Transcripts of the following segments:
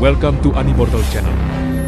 Welcome to Animortal Channel.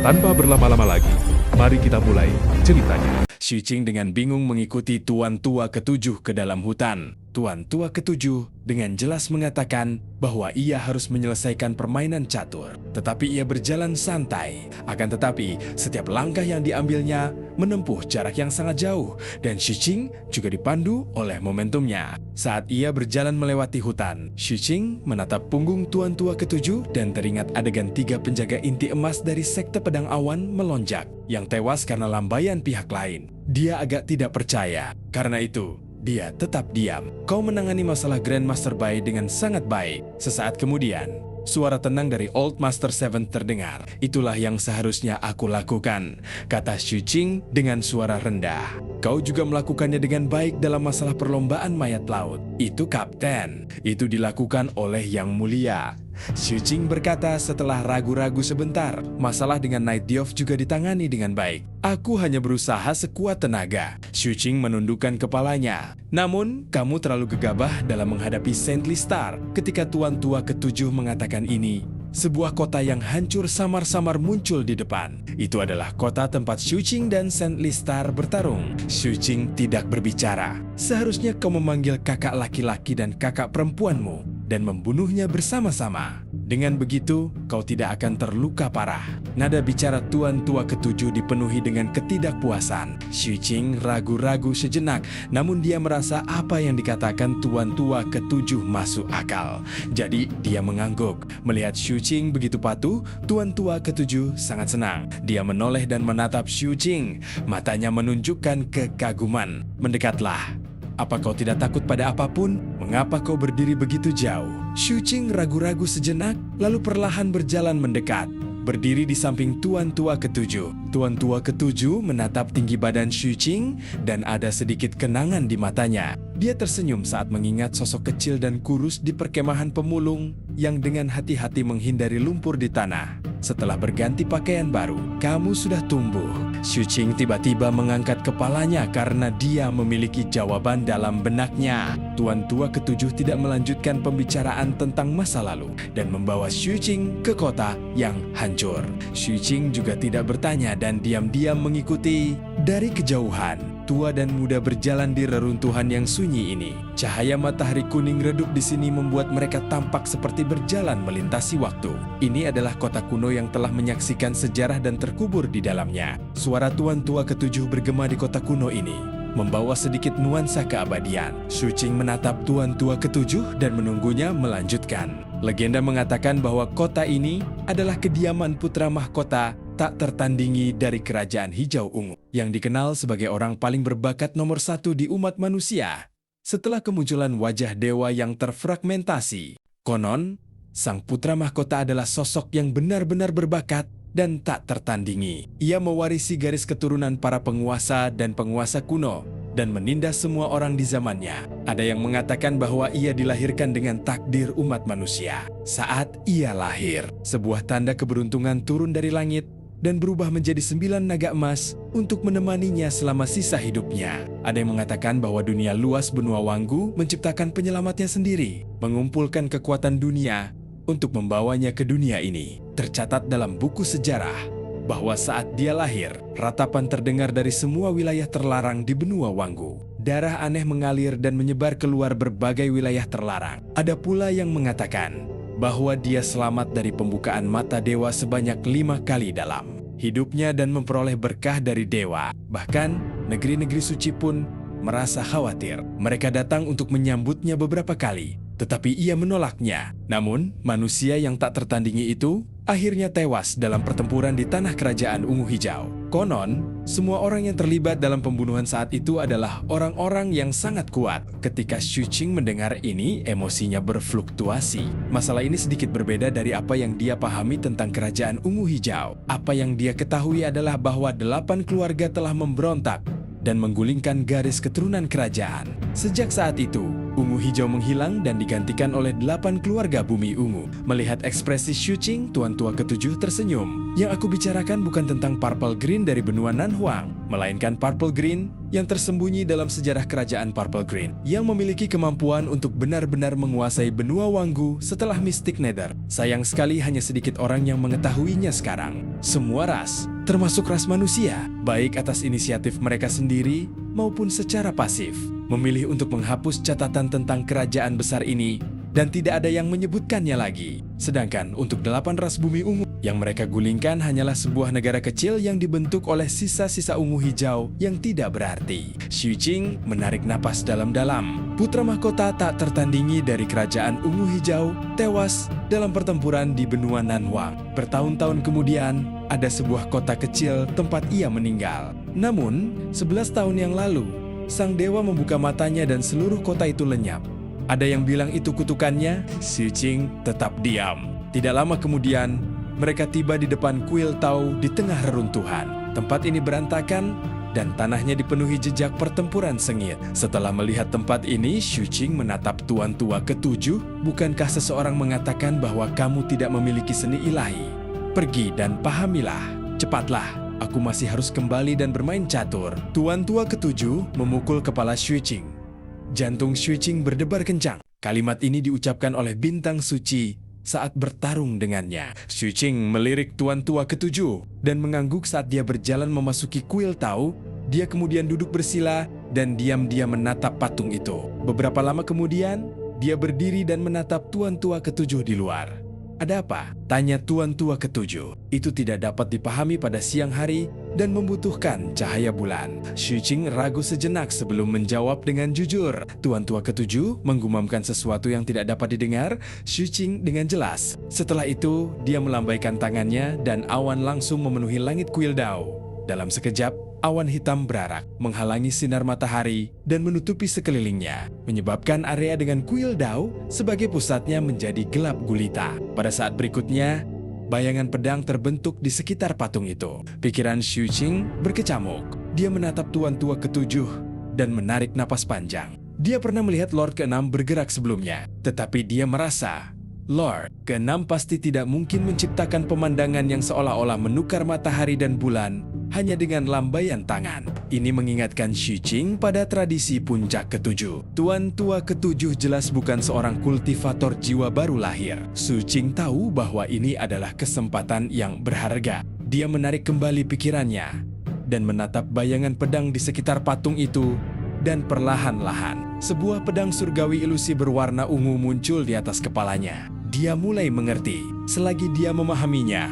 Tanpa berlama-lama lagi, mari kita mulai ceritanya. Xu Qing dengan bingung mengikuti Tuan Tua Ketujuh ke dalam hutan. Tuan Tua Ketujuh dengan jelas mengatakan bahwa ia harus menyelesaikan permainan catur. Tetapi ia berjalan santai. Akan tetapi, setiap langkah yang diambilnya menempuh jarak yang sangat jauh. Dan Xu Qing juga dipandu oleh momentumnya. Saat ia berjalan melewati hutan, Xu Qing menatap punggung Tuan Tua Ketujuh dan teringat adegan 3 penjaga inti emas dari Sekte Pedang Awan melonjak, yang tewas karena lambaian pihak lain. Dia agak tidak percaya. Karena itu, dia tetap diam. Kau menangani masalah Grandmaster Bai dengan sangat baik. Sesaat kemudian, suara tenang dari Old Master Seven terdengar. Itulah yang seharusnya aku lakukan, kata Xu Qing dengan suara rendah. Kau juga melakukannya dengan baik dalam masalah perlombaan mayat laut. Itu Kapten. Itu dilakukan oleh Yang Mulia. Xu Qing berkata setelah ragu-ragu sebentar. Masalah dengan Night Diov juga ditangani dengan baik. Aku hanya berusaha sekuat tenaga. Xu Qing menundukkan kepalanya. Namun, kamu terlalu gegabah dalam menghadapi Saint Listar. Ketika Tuan Tua Ketujuh mengatakan ini, sebuah kota yang hancur samar-samar muncul di depan. Itu adalah kota tempat Xu Qing dan Saint Listar bertarung. Xu Qing tidak berbicara. Seharusnya kau memanggil kakak laki-laki dan kakak perempuanmu dan membunuhnya bersama-sama. Dengan begitu, kau tidak akan terluka parah. Nada bicara Tuan Tua Ketujuh dipenuhi dengan ketidakpuasan. Xu Qing ragu-ragu sejenak, namun dia merasa apa yang dikatakan Tuan Tua Ketujuh masuk akal. Jadi, dia mengangguk. Melihat Xu Qing begitu patuh, Tuan Tua Ketujuh sangat senang. Dia menoleh dan menatap Xu Qing. Matanya menunjukkan kekaguman. Mendekatlah. Apa kau tidak takut pada apapun? Mengapa kau berdiri begitu jauh? Xu Qing ragu-ragu sejenak, lalu perlahan berjalan mendekat. Berdiri di samping Tuan Tua Ketujuh. Tuan Tua Ketujuh menatap tinggi badan Xu Qing dan ada sedikit kenangan di matanya. Dia tersenyum saat mengingat sosok kecil dan kurus di perkemahan pemulung yang dengan hati-hati menghindari lumpur di tanah. Setelah berganti pakaian baru, kamu sudah tumbuh. Xu Qing tiba-tiba mengangkat kepalanya karena dia memiliki jawaban dalam benaknya. Tuan Tua Ketujuh tidak melanjutkan pembicaraan tentang masa lalu dan membawa Xu Qing ke kota yang hancur. Xu Qing juga tidak bertanya dan diam-diam mengikuti. Dari kejauhan, tua dan muda berjalan di reruntuhan yang sunyi ini. Cahaya matahari kuning redup di sini membuat mereka tampak seperti berjalan melintasi waktu. Ini adalah kota kuno yang telah menyaksikan sejarah dan terkubur di dalamnya. Suara Tuan Tua Ketujuh bergema di kota kuno ini, membawa sedikit nuansa keabadian. Xu Qing menatap Tuan Tua Ketujuh dan menunggunya melanjutkan. Legenda mengatakan bahwa kota ini adalah kediaman putra mahkota tak tertandingi dari Kerajaan Hijau Ungu, yang dikenal sebagai orang paling berbakat nomor 1 di umat manusia. Setelah kemunculan wajah dewa yang terfragmentasi, konon, sang putra mahkota adalah sosok yang benar-benar berbakat dan tak tertandingi. Ia mewarisi garis keturunan para penguasa dan penguasa kuno dan menindas semua orang di zamannya. Ada yang mengatakan bahwa ia dilahirkan dengan takdir umat manusia. Saat ia lahir, sebuah tanda keberuntungan turun dari langit dan berubah menjadi 9 naga emas untuk menemaninya selama sisa hidupnya. Ada yang mengatakan bahwa dunia luas benua Wanggu menciptakan penyelamatnya sendiri, mengumpulkan kekuatan dunia untuk membawanya ke dunia ini. Tercatat dalam buku sejarah bahwa saat dia lahir, ratapan terdengar dari semua wilayah terlarang di benua Wanggu. Darah aneh mengalir dan menyebar keluar berbagai wilayah terlarang. Ada pula yang mengatakan bahwa dia selamat dari pembukaan mata dewa sebanyak 5 kali dalam hidupnya dan memperoleh berkah dari dewa. Bahkan, negeri-negeri suci pun merasa khawatir. Mereka datang untuk menyambutnya beberapa kali, tetapi ia menolaknya. Namun, manusia yang tak tertandingi itu akhirnya tewas dalam pertempuran di tanah kerajaan Ungu Hijau. Konon, semua orang yang terlibat dalam pembunuhan saat itu adalah orang-orang yang sangat kuat. Ketika Xu Qing mendengar ini, emosinya berfluktuasi. Masalah ini sedikit berbeda dari apa yang dia pahami tentang kerajaan Ungu Hijau. Apa yang dia ketahui adalah bahwa 8 keluarga telah memberontak dan menggulingkan garis keturunan kerajaan. Sejak saat itu, Ungu Hijau menghilang dan digantikan oleh 8 keluarga Bumi Ungu. Melihat ekspresi Xu Qing, Tuan Tua Ketujuh tersenyum. Yang aku bicarakan bukan tentang Purple Green dari benua Nanhuang, melainkan Purple Green yang tersembunyi dalam sejarah kerajaan Purple Green, yang memiliki kemampuan untuk benar-benar menguasai benua Wanggu setelah Mystic Nether. Sayang sekali hanya sedikit orang yang mengetahuinya sekarang. Semua ras, termasuk ras manusia, baik atas inisiatif mereka sendiri maupun secara pasif, memilih untuk menghapus catatan tentang kerajaan besar ini dan tidak ada yang menyebutkannya lagi. Sedangkan untuk 8 ras bumi ungu, yang mereka gulingkan hanyalah sebuah negara kecil yang dibentuk oleh sisa-sisa ungu hijau yang tidak berarti. Xu Qing menarik napas dalam-dalam. Putra mahkota tak tertandingi dari kerajaan ungu hijau tewas dalam pertempuran di benua Nanhuang. Bertahun-tahun kemudian, ada sebuah kota kecil tempat ia meninggal. Namun, 11 tahun yang lalu, sang dewa membuka matanya dan seluruh kota itu lenyap. Ada yang bilang itu kutukannya. Xu Qing tetap diam. Tidak lama kemudian, mereka tiba di depan kuil Tau di tengah reruntuhan. Tempat ini berantakan dan tanahnya dipenuhi jejak pertempuran sengit. Setelah melihat tempat ini, Xu Qing menatap tuan tua ketujuh. Bukankah seseorang mengatakan bahwa kamu tidak memiliki seni ilahi? Pergi dan pahamilah. Cepatlah, aku masih harus kembali dan bermain catur. Tuan tua ketujuh memukul kepala Xu Qing. Jantung Xu Qing berdebar kencang. Kalimat ini diucapkan oleh bintang suci saat bertarung dengannya. Xu Qing melirik tuan tua ketujuh dan mengangguk saat dia berjalan memasuki kuil Tau. Dia kemudian duduk bersila dan diam-diam menatap patung itu. Beberapa lama kemudian, dia berdiri dan menatap tuan tua ketujuh di luar. Ada apa? Tanya tuan tua ketujuh. Itu tidak dapat dipahami pada siang hari dan membutuhkan cahaya bulan. Xu Qing ragu sejenak sebelum menjawab dengan jujur. Tuan tua ketujuh menggumamkan sesuatu yang tidak dapat didengar Xu Qing dengan jelas. Setelah itu, dia melambaikan tangannya dan awan langsung memenuhi langit kuil Dao. Dalam sekejap, awan hitam berarak, menghalangi sinar matahari dan menutupi sekelilingnya, menyebabkan area dengan kuil Dao sebagai pusatnya menjadi gelap gulita. Pada saat berikutnya, bayangan pedang terbentuk di sekitar patung itu. Pikiran Xu Qing berkecamuk. Dia menatap tuan tua ketujuh dan menarik napas panjang. Dia pernah melihat Lord ke-6 bergerak sebelumnya, tetapi dia merasa Lord ke-6 pasti tidak mungkin menciptakan pemandangan yang seolah-olah menukar matahari dan bulan hanya dengan lambaian tangan. Ini mengingatkan Xu Qing pada tradisi puncak ketujuh. Tuan tua ketujuh jelas bukan seorang kultivator jiwa baru lahir. Xu Qing tahu bahwa ini adalah kesempatan yang berharga. Dia menarik kembali pikirannya dan menatap bayangan pedang di sekitar patung itu, dan perlahan-lahan sebuah pedang surgawi ilusi berwarna ungu muncul di atas kepalanya. Dia mulai mengerti. Selagi dia memahaminya,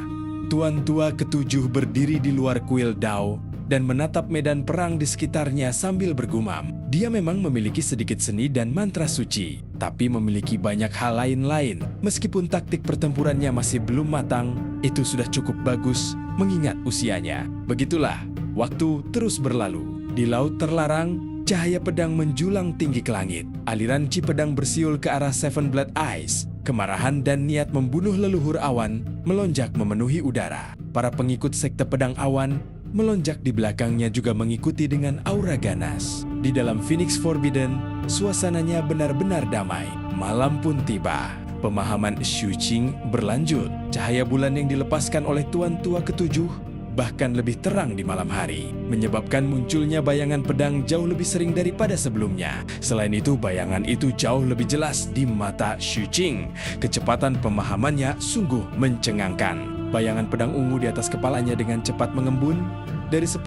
tuan tua ketujuh berdiri di luar kuil Dao dan menatap medan perang di sekitarnya sambil bergumam. Dia memang memiliki sedikit seni dan mantra suci, tapi memiliki banyak hal lain-lain. Meskipun taktik pertempurannya masih belum matang, itu sudah cukup bagus mengingat usianya. Begitulah, waktu terus berlalu. Di laut terlarang, cahaya pedang menjulang tinggi ke langit. Aliran chi pedang bersiul ke arah Seven Blood Eyes. Kemarahan dan niat membunuh leluhur awan melonjak memenuhi udara. Para pengikut sekte pedang awan melonjak di belakangnya juga mengikuti dengan aura ganas. Di dalam Phoenix Forbidden, suasananya benar-benar damai. Malam pun tiba. Pemahaman Xu Qing berlanjut. Cahaya bulan yang dilepaskan oleh tuan tua ketujuh bahkan lebih terang di malam hari, menyebabkan munculnya bayangan pedang jauh lebih sering daripada sebelumnya. Selain itu, bayangan itu jauh lebih jelas di mata Xu Qing. Kecepatan pemahamannya sungguh mencengangkan. Bayangan pedang ungu di atas kepalanya dengan cepat mengembun dari 10%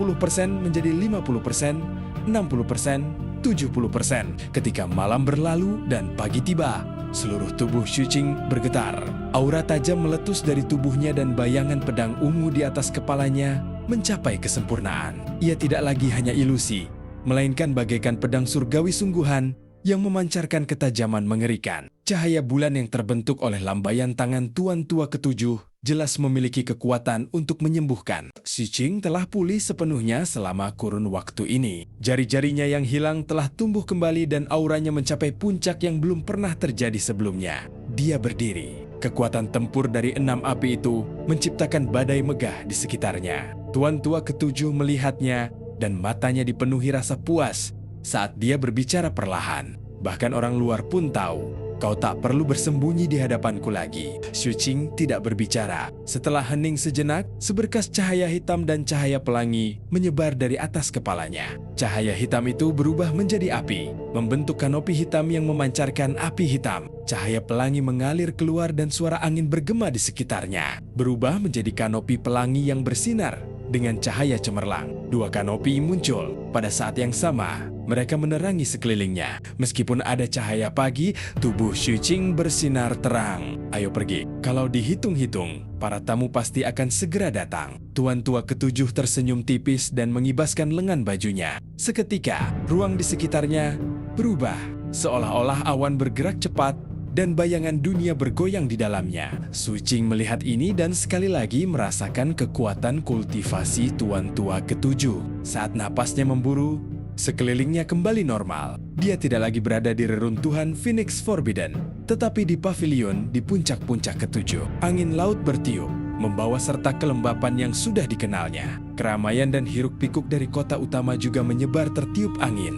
menjadi 50%, 60%, 70%. Ketika malam berlalu dan pagi tiba, seluruh tubuh Xu Qing bergetar. Aura tajam meletus dari tubuhnya dan bayangan pedang ungu di atas kepalanya mencapai kesempurnaan. Ia tidak lagi hanya ilusi, melainkan bagaikan pedang surgawi sungguhan yang memancarkan ketajaman mengerikan. Cahaya bulan yang terbentuk oleh lambaian tangan tuan tua ketujuh jelas memiliki kekuatan untuk menyembuhkan. Xu Qing telah pulih sepenuhnya selama kurun waktu ini. Jari-jarinya yang hilang telah tumbuh kembali dan auranya mencapai puncak yang belum pernah terjadi sebelumnya. Dia berdiri. Kekuatan tempur dari 6 api itu menciptakan badai megah di sekitarnya. Tuan tua ketujuh melihatnya dan matanya dipenuhi rasa puas saat dia berbicara perlahan. Bahkan orang luar pun tahu Kau tak perlu bersembunyi di hadapanku lagi. Xu Qing tidak berbicara. Setelah hening sejenak, seberkas cahaya hitam dan cahaya pelangi menyebar dari atas kepalanya. Cahaya hitam itu berubah menjadi api, membentuk kanopi hitam yang memancarkan api hitam. Cahaya pelangi mengalir keluar dan suara angin bergema di sekitarnya, berubah menjadi kanopi pelangi yang bersinar dengan cahaya cemerlang. Dua kanopi muncul pada saat yang sama. Mereka menerangi sekelilingnya. Meskipun ada cahaya pagi, tubuh Xu Qing bersinar terang. Ayo pergi. Kalau dihitung-hitung, para tamu pasti akan segera datang. Tuan tua ketujuh tersenyum tipis dan mengibaskan lengan bajunya. Seketika, ruang di sekitarnya berubah. Seolah-olah awan bergerak cepat dan bayangan dunia bergoyang di dalamnya. Xu Qing melihat ini dan sekali lagi merasakan kekuatan kultivasi tuan tua ketujuh. Saat napasnya memburu, sekelilingnya kembali normal. Dia tidak lagi berada di reruntuhan Phoenix Forbidden, tetapi di pavilion di puncak-puncak ketujuh. Angin laut bertiup, membawa serta kelembapan yang sudah dikenalnya. Keramaian dan hiruk-pikuk dari kota utama juga menyebar tertiup angin.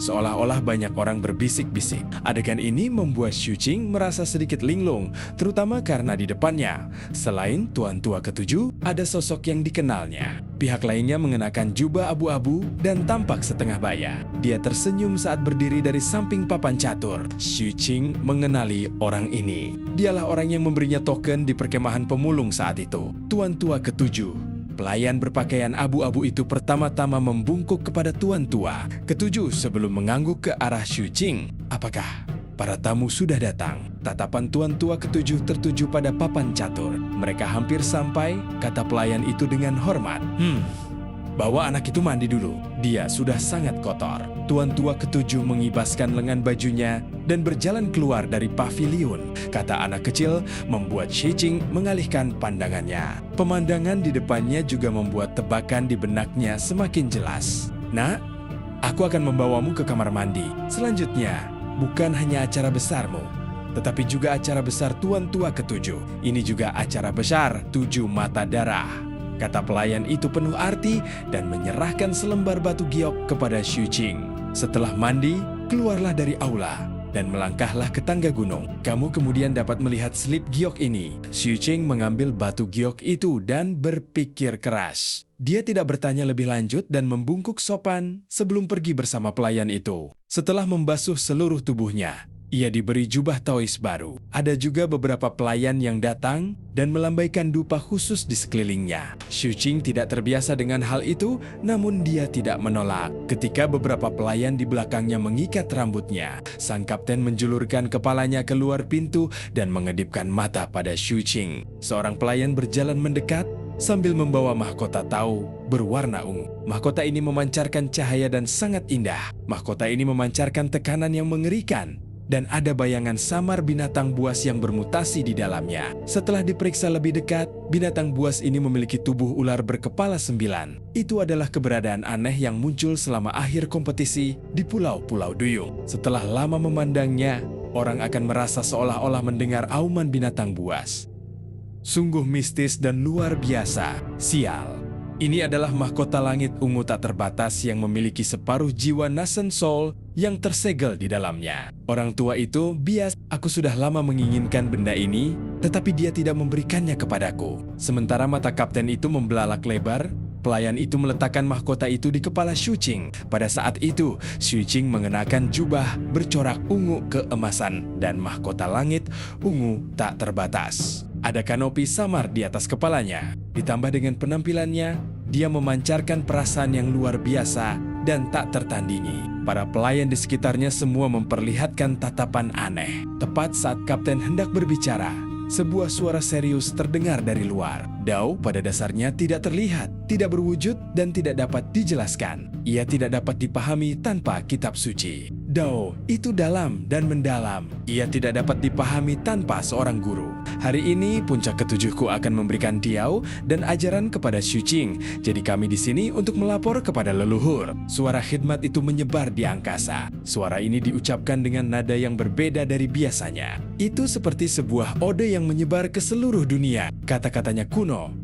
Seolah-olah banyak orang berbisik-bisik. Adegan ini membuat Xu Qing merasa sedikit linglung, terutama karena di depannya, selain tuan tua ketujuh, ada sosok yang dikenalnya. Pihak lainnya mengenakan jubah abu-abu dan tampak setengah baya. Dia tersenyum saat berdiri dari samping papan catur. Xu Qing mengenali orang ini. Dialah orang yang memberinya token di perkemahan pemulung saat itu. Tuan tua ketujuh. Pelayan berpakaian abu-abu itu pertama-tama membungkuk kepada tuan tua ketujuh sebelum mengangguk ke arah Xu Qing. Apakah para tamu sudah datang? Tatapan tuan tua ketujuh tertuju pada papan catur. Mereka hampir sampai, kata pelayan itu dengan hormat. Bawa anak itu mandi dulu. Dia sudah sangat kotor. Tuan tua ketujuh mengibaskan lengan bajunya dan berjalan keluar dari pavilion. Kata anak kecil membuat Xu Qing mengalihkan pandangannya. Pemandangan di depannya juga membuat tebakan di benaknya semakin jelas. Nak, aku akan membawamu ke kamar mandi. Selanjutnya, bukan hanya acara besarmu, tetapi juga acara besar tuan tua ketujuh. Ini juga acara besar 7 mata darah. Kata pelayan itu penuh arti dan menyerahkan selembar batu giok kepada Xu Qing. Setelah mandi, keluarlah dari aula dan melangkahlah ke tangga gunung. Kamu kemudian dapat melihat slip giok ini. Xu Qing mengambil batu giok itu dan berpikir keras. Dia tidak bertanya lebih lanjut dan membungkuk sopan sebelum pergi bersama pelayan itu. Setelah membasuh seluruh tubuhnya, ia diberi jubah Taois baru. Ada juga beberapa pelayan yang datang dan melambaikan dupa khusus di sekelilingnya. Xu Qing tidak terbiasa dengan hal itu, namun dia tidak menolak. Ketika beberapa pelayan di belakangnya mengikat rambutnya, sang kapten menjulurkan kepalanya keluar pintu dan mengedipkan mata pada Xu Qing. Seorang pelayan berjalan mendekat sambil membawa mahkota Tao berwarna ungu. Mahkota ini memancarkan cahaya dan sangat indah. Mahkota ini memancarkan tekanan yang mengerikan. Dan ada bayangan samar binatang buas yang bermutasi di dalamnya. Setelah diperiksa lebih dekat, binatang buas ini memiliki tubuh ular berkepala 9. Itu adalah keberadaan aneh yang muncul selama akhir kompetisi di Pulau-Pulau Duyung. Setelah lama memandangnya, orang akan merasa seolah-olah mendengar auman binatang buas. Sungguh mistis dan luar biasa. Sial. Ini adalah mahkota langit ungu tak terbatas yang memiliki separuh jiwa Nasen Soul yang tersegel di dalamnya. Orang tua itu bias, aku sudah lama menginginkan benda ini, tetapi dia tidak memberikannya kepadaku. Sementara mata kapten itu membelalak lebar, pelayan itu meletakkan mahkota itu di kepala Xu Qing. Pada saat itu, Xu Qing mengenakan jubah bercorak ungu keemasan dan mahkota langit ungu tak terbatas. Ada kanopi samar di atas kepalanya. Ditambah dengan penampilannya, dia memancarkan perasaan yang luar biasa dan tak tertandingi. Para pelayan di sekitarnya semua memperlihatkan tatapan aneh. Tepat saat kapten hendak berbicara, sebuah suara serius terdengar dari luar. Dao pada dasarnya tidak terlihat, tidak berwujud, dan tidak dapat dijelaskan. Ia tidak dapat dipahami tanpa kitab suci. Dao itu dalam dan mendalam. Ia tidak dapat dipahami tanpa seorang guru. Hari ini puncak ketujuhku akan memberikan diau dan ajaran kepada Xu Qing. Jadi kami di sini untuk melapor kepada leluhur. Suara khidmat itu menyebar di angkasa. Suara ini diucapkan dengan nada yang berbeda dari biasanya. Itu seperti sebuah ode yang menyebar ke seluruh dunia. Kata-katanya kuno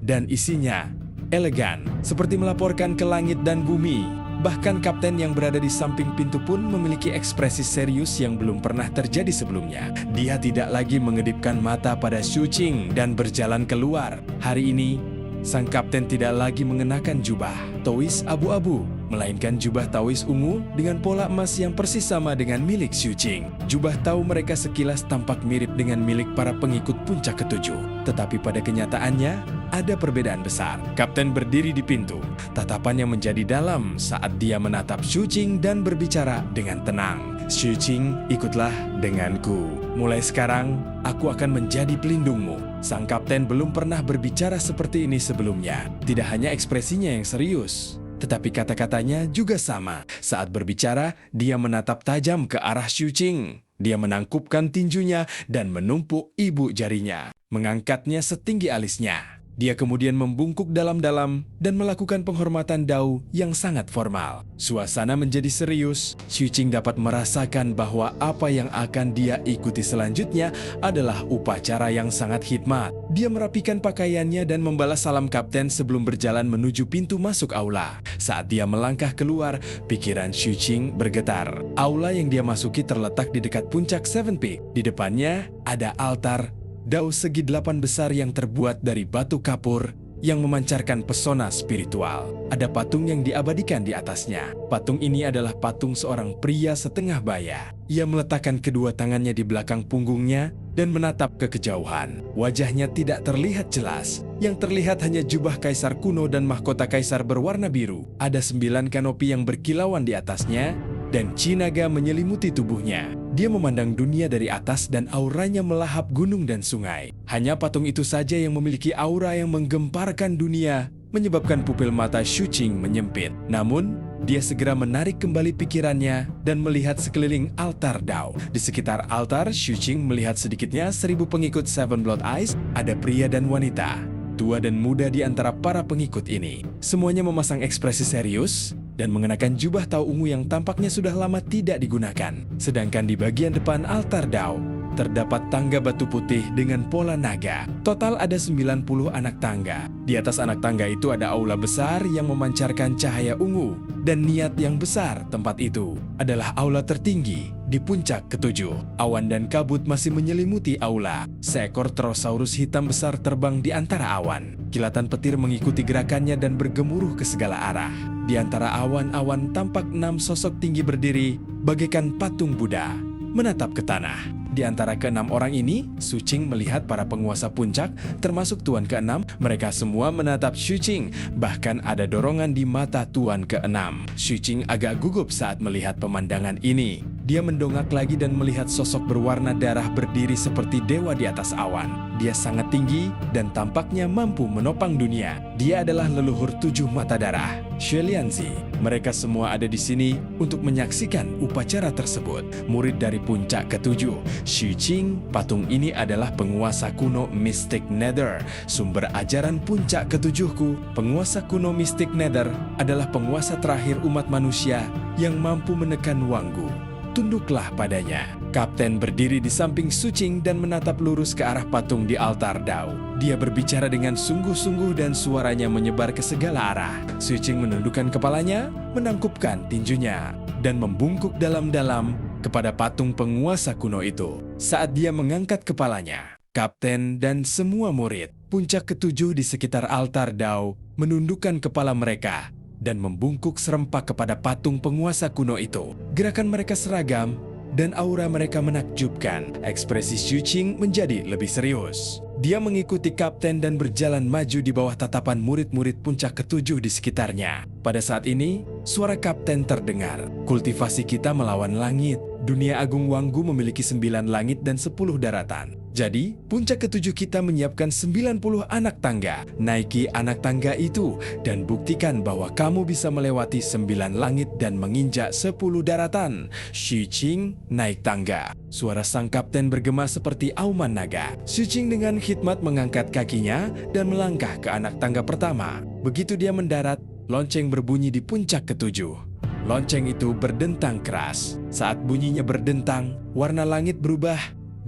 dan isinya elegan, seperti melaporkan ke langit dan bumi Bahkan kapten yang berada di samping pintu pun memiliki ekspresi serius yang belum pernah terjadi sebelumnya. Dia tidak lagi mengedipkan mata pada Xu Qing dan berjalan keluar. Hari ini, sang kapten tidak lagi mengenakan jubah Taois abu-abu, melainkan jubah Taois ungu dengan pola emas yang persis sama dengan milik Xu Qing. Jubah Tao mereka sekilas tampak mirip dengan milik para pengikut puncak ketujuh. Tetapi pada kenyataannya, ada perbedaan besar. Kapten berdiri di pintu, tatapannya menjadi dalam saat dia menatap Xu Qing dan berbicara dengan tenang. Xu Qing, ikutlah denganku. Mulai sekarang, aku akan menjadi pelindungmu. Sang kapten belum pernah berbicara seperti ini sebelumnya. Tidak hanya ekspresinya yang serius, tetapi kata-katanya juga sama. Saat berbicara, dia menatap tajam ke arah Xu Qing. Dia menangkupkan tinjunya dan menumpuk ibu jarinya, mengangkatnya setinggi alisnya. Dia kemudian membungkuk dalam-dalam dan melakukan penghormatan Dao yang sangat formal. Suasana menjadi serius. Xu Qing dapat merasakan bahwa apa yang akan dia ikuti selanjutnya adalah upacara yang sangat hikmat. Dia merapikan pakaiannya dan membalas salam kapten sebelum berjalan menuju pintu masuk aula. Saat dia melangkah keluar, pikiran Xu Qing bergetar. Aula yang dia masuki terletak di dekat puncak Seven Peak. Di depannya ada altar Dao segi 8 besar yang terbuat dari batu kapur yang memancarkan pesona spiritual. Ada patung yang diabadikan di atasnya. Patung ini adalah patung seorang pria setengah baya. Ia meletakkan kedua tangannya di belakang punggungnya dan menatap ke kejauhan. Wajahnya tidak terlihat jelas. Yang terlihat hanya jubah kaisar kuno dan mahkota kaisar berwarna biru. Ada 9 kanopi yang berkilauan di atasnya dan cinaga menyelimuti tubuhnya. Dia memandang dunia dari atas dan auranya melahap gunung dan sungai. Hanya patung itu saja yang memiliki aura yang menggemparkan dunia, menyebabkan pupil mata Xu Qing menyempit. Namun, dia segera menarik kembali pikirannya dan melihat sekeliling altar Dao. Di sekitar altar, Xu Qing melihat sedikitnya 1000 pengikut Seven Blood Eyes, ada pria dan wanita, tua dan muda di antara para pengikut ini. Semuanya memasang ekspresi serius dan mengenakan jubah Tao ungu yang tampaknya sudah lama tidak digunakan. Sedangkan di bagian depan altar Dao, terdapat tangga batu putih dengan pola naga. Total ada 90 anak tangga. Di atas anak tangga itu ada aula besar yang memancarkan cahaya ungu. Dan niat yang besar tempat itu adalah aula tertinggi di puncak ketujuh. Awan dan kabut masih menyelimuti aula. Seekor Pterosaurus hitam besar terbang di antara awan. Kilatan petir mengikuti gerakannya dan bergemuruh ke segala arah. Di antara awan-awan tampak 6 sosok tinggi berdiri bagaikan patung Buddha, menatap ke tanah. Di antara ke-6 orang ini, Xu Qing melihat para penguasa puncak, termasuk Tuan ke-6. Mereka semua menatap Xu Qing, bahkan ada dorongan di mata Tuan ke-6. Xu Qing agak gugup saat melihat pemandangan ini. Dia mendongak lagi dan melihat sosok berwarna darah berdiri seperti dewa di atas awan. Dia sangat tinggi dan tampaknya mampu menopang dunia. Dia adalah leluhur 7 mata darah, Xue Lianzi. Mereka semua ada di sini untuk menyaksikan upacara tersebut. Murid dari puncak ketujuh, Xu Qing, patung ini adalah penguasa kuno Mystic Nether, sumber ajaran puncak ketujuhku. Penguasa kuno Mystic Nether adalah penguasa terakhir umat manusia yang mampu menekan Wanggu. Tunduklah padanya. Kapten berdiri di samping Xu Qing dan menatap lurus ke arah patung di altar Dao. Dia berbicara dengan sungguh-sungguh dan suaranya menyebar ke segala arah. Xu Qing menundukkan kepalanya, menangkupkan tinjunya, dan membungkuk dalam-dalam kepada patung penguasa kuno itu. Saat dia mengangkat kepalanya, kapten dan semua murid puncak ketujuh di sekitar altar Dao menundukkan kepala mereka dan membungkuk serempak kepada patung penguasa kuno itu. Gerakan mereka seragam dan aura mereka menakjubkan. Ekspresi Xu Qing menjadi lebih serius. Dia mengikuti kapten dan berjalan maju di bawah tatapan murid-murid puncak ketujuh di sekitarnya. Pada saat ini, suara kapten terdengar. Kultivasi kita melawan langit. Dunia Agung Wanggu memiliki 9 langit dan 10 daratan. Jadi, puncak ketujuh kita menyiapkan 90 anak tangga. Naiki anak tangga itu dan buktikan bahwa kamu bisa melewati 9 langit dan menginjak 10 daratan. Xu Qing naik tangga. Suara sang kapten bergema seperti auman naga. Xu Qing dengan khidmat mengangkat kakinya dan melangkah ke anak tangga pertama. Begitu dia mendarat, lonceng berbunyi di puncak ketujuh. Lonceng itu berdentang keras. Saat bunyinya berdentang, warna langit berubah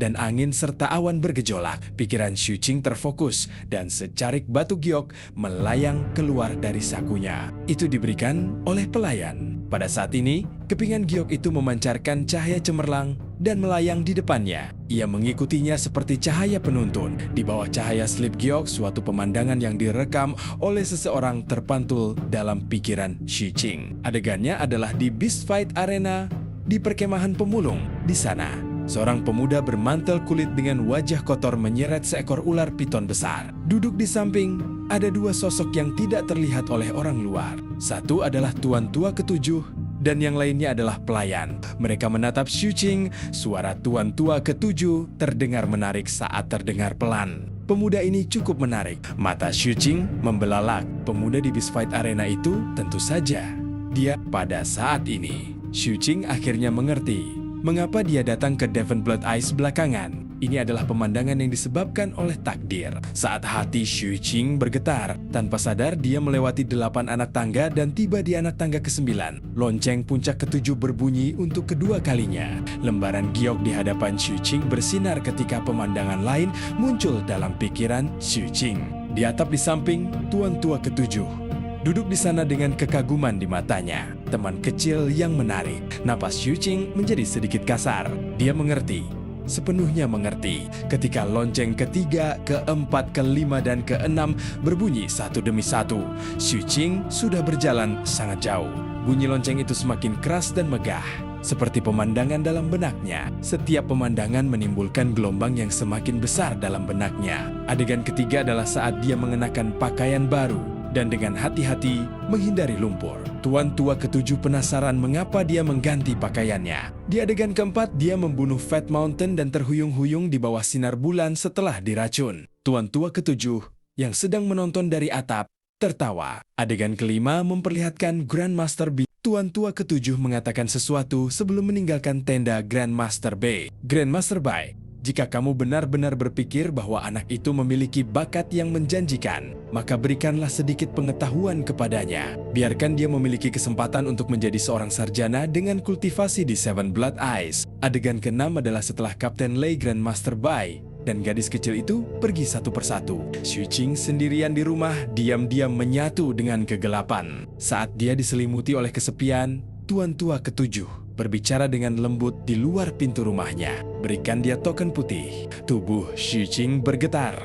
dan angin serta awan bergejolak. Pikiran Xu Qing terfokus dan secarik batu giok melayang keluar dari sakunya. Itu diberikan oleh pelayan. Pada saat ini, kepingan giok itu memancarkan cahaya cemerlang dan melayang di depannya. Ia mengikutinya seperti cahaya penuntun. Di bawah cahaya slip giok, suatu pemandangan yang direkam oleh seseorang terpantul dalam pikiran Xu Qing. Adegannya adalah di Beast Fight Arena di perkemahan pemulung. Di sana, seorang pemuda bermantel kulit dengan wajah kotor menyeret seekor ular piton besar. Duduk di samping, ada dua sosok yang tidak terlihat oleh orang luar. Satu adalah Tuan Tua Ketujuh dan yang lainnya adalah pelayan. Mereka menatap Xu Qing. Suara Tuan Tua Ketujuh terdengar menarik saat terdengar pelan. Pemuda ini cukup menarik. Mata Xu Qing membelalak. Pemuda di Beast Fight Arena itu tentu saja dia. Pada saat ini, Xu Qing akhirnya mengerti mengapa dia datang ke Devon Blood Ice belakangan. Ini adalah pemandangan yang disebabkan oleh takdir. Saat hati Xu Qing bergetar, tanpa sadar dia melewati 8 anak tangga dan tiba di anak tangga ke-9. Lonceng puncak ke-7 berbunyi untuk kedua kalinya. Lembaran giok di hadapan Xu Qing bersinar ketika pemandangan lain muncul dalam pikiran Xu Qing. Di atap di samping, Tuan Tua Ketujuh duduk di sana dengan kekaguman di matanya. Teman kecil yang menarik. Napas Xu Qing menjadi sedikit kasar. Dia mengerti, sepenuhnya mengerti, ketika lonceng ketiga, keempat, kelima, dan keenam berbunyi satu demi satu. Xu Qing sudah berjalan sangat jauh. Bunyi lonceng itu semakin keras dan megah, seperti pemandangan dalam benaknya. Setiap pemandangan menimbulkan gelombang yang semakin besar dalam benaknya. Adegan ketiga adalah saat dia mengenakan pakaian baru dan dengan hati-hati menghindari lumpur. Tuan Tua Ketujuh penasaran mengapa dia mengganti pakaiannya. Di adegan keempat, dia membunuh Fat Mountain dan terhuyung-huyung di bawah sinar bulan setelah diracun. Tuan Tua Ketujuh yang sedang menonton dari atap tertawa. Adegan kelima memperlihatkan Grandmaster B. Tuan Tua Ketujuh mengatakan sesuatu sebelum meninggalkan tenda Grandmaster B. Grandmaster B, jika kamu benar-benar berpikir bahwa anak itu memiliki bakat yang menjanjikan, maka berikanlah sedikit pengetahuan kepadanya. Biarkan dia memiliki kesempatan untuk menjadi seorang sarjana dengan kultivasi di Seven Blood Ice. Adegan ke-6 adalah setelah Kapten Lei Grandmaster Bai dan gadis kecil itu pergi satu persatu. Xu Qing sendirian di rumah diam-diam menyatu dengan kegelapan. Saat dia diselimuti oleh kesepian, Tuan Tua Ketujuh berbicara dengan lembut di luar pintu rumahnya. Berikan dia token putih. Tubuh Xu Qing bergetar.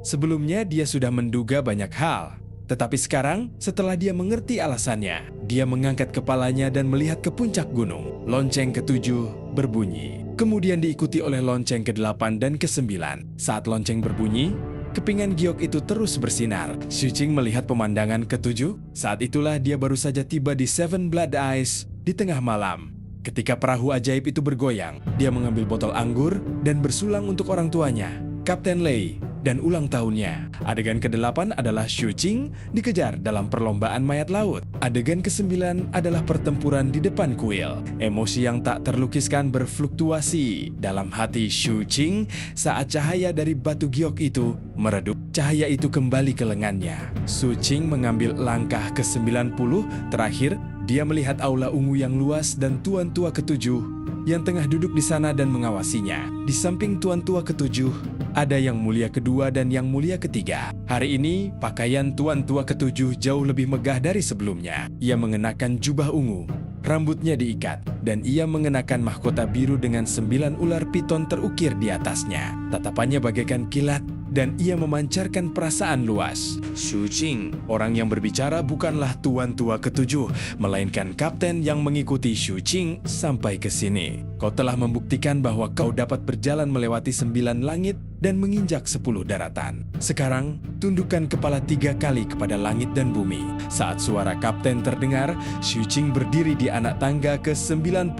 Sebelumnya dia sudah menduga banyak hal. Tetapi sekarang, setelah dia mengerti alasannya, dia mengangkat kepalanya dan melihat ke puncak gunung. Lonceng ke-7 berbunyi. Kemudian diikuti oleh lonceng ke-8 dan ke-9. Saat lonceng berbunyi, kepingan giok itu terus bersinar. Xu Qing melihat pemandangan ke-7. Saat itulah dia baru saja tiba di Seven Blood Ice di tengah malam. Ketika perahu ajaib itu bergoyang, dia mengambil botol anggur dan bersulang untuk orang tuanya, Kapten Lei, dan ulang tahunnya. Adegan ke-8 adalah Xu Qing dikejar dalam perlombaan mayat laut. Adegan ke-9 adalah pertempuran di depan kuil. Emosi yang tak terlukiskan berfluktuasi dalam hati Xu Qing saat cahaya dari batu giok itu meredup. Cahaya itu kembali ke lengannya. Xu Qing mengambil langkah ke-90. Terakhir, dia melihat aula ungu yang luas dan Tuan Tua Ketujuh yang tengah duduk di sana dan mengawasinya. Di samping Tuan Tua Ketujuh, ada Yang Mulia Kedua dan Yang Mulia Ketiga. Hari ini, pakaian Tuan Tua Ketujuh jauh lebih megah dari sebelumnya. Ia mengenakan jubah ungu, rambutnya diikat, dan ia mengenakan mahkota biru dengan 9 ular piton terukir di atasnya. Tatapannya bagaikan kilat, dan ia memancarkan perasaan luas. Xu Qing, orang yang berbicara bukanlah Tuan Tua Ketujuh, melainkan kapten yang mengikuti Xu Qing sampai ke sini. Kau telah membuktikan bahwa kau dapat berjalan melewati 9 langit dan menginjak 10 daratan. Sekarang, tundukkan kepala 3 kali kepada langit dan bumi. Saat suara kapten terdengar, Xu Qing berdiri di anak tangga ke-90,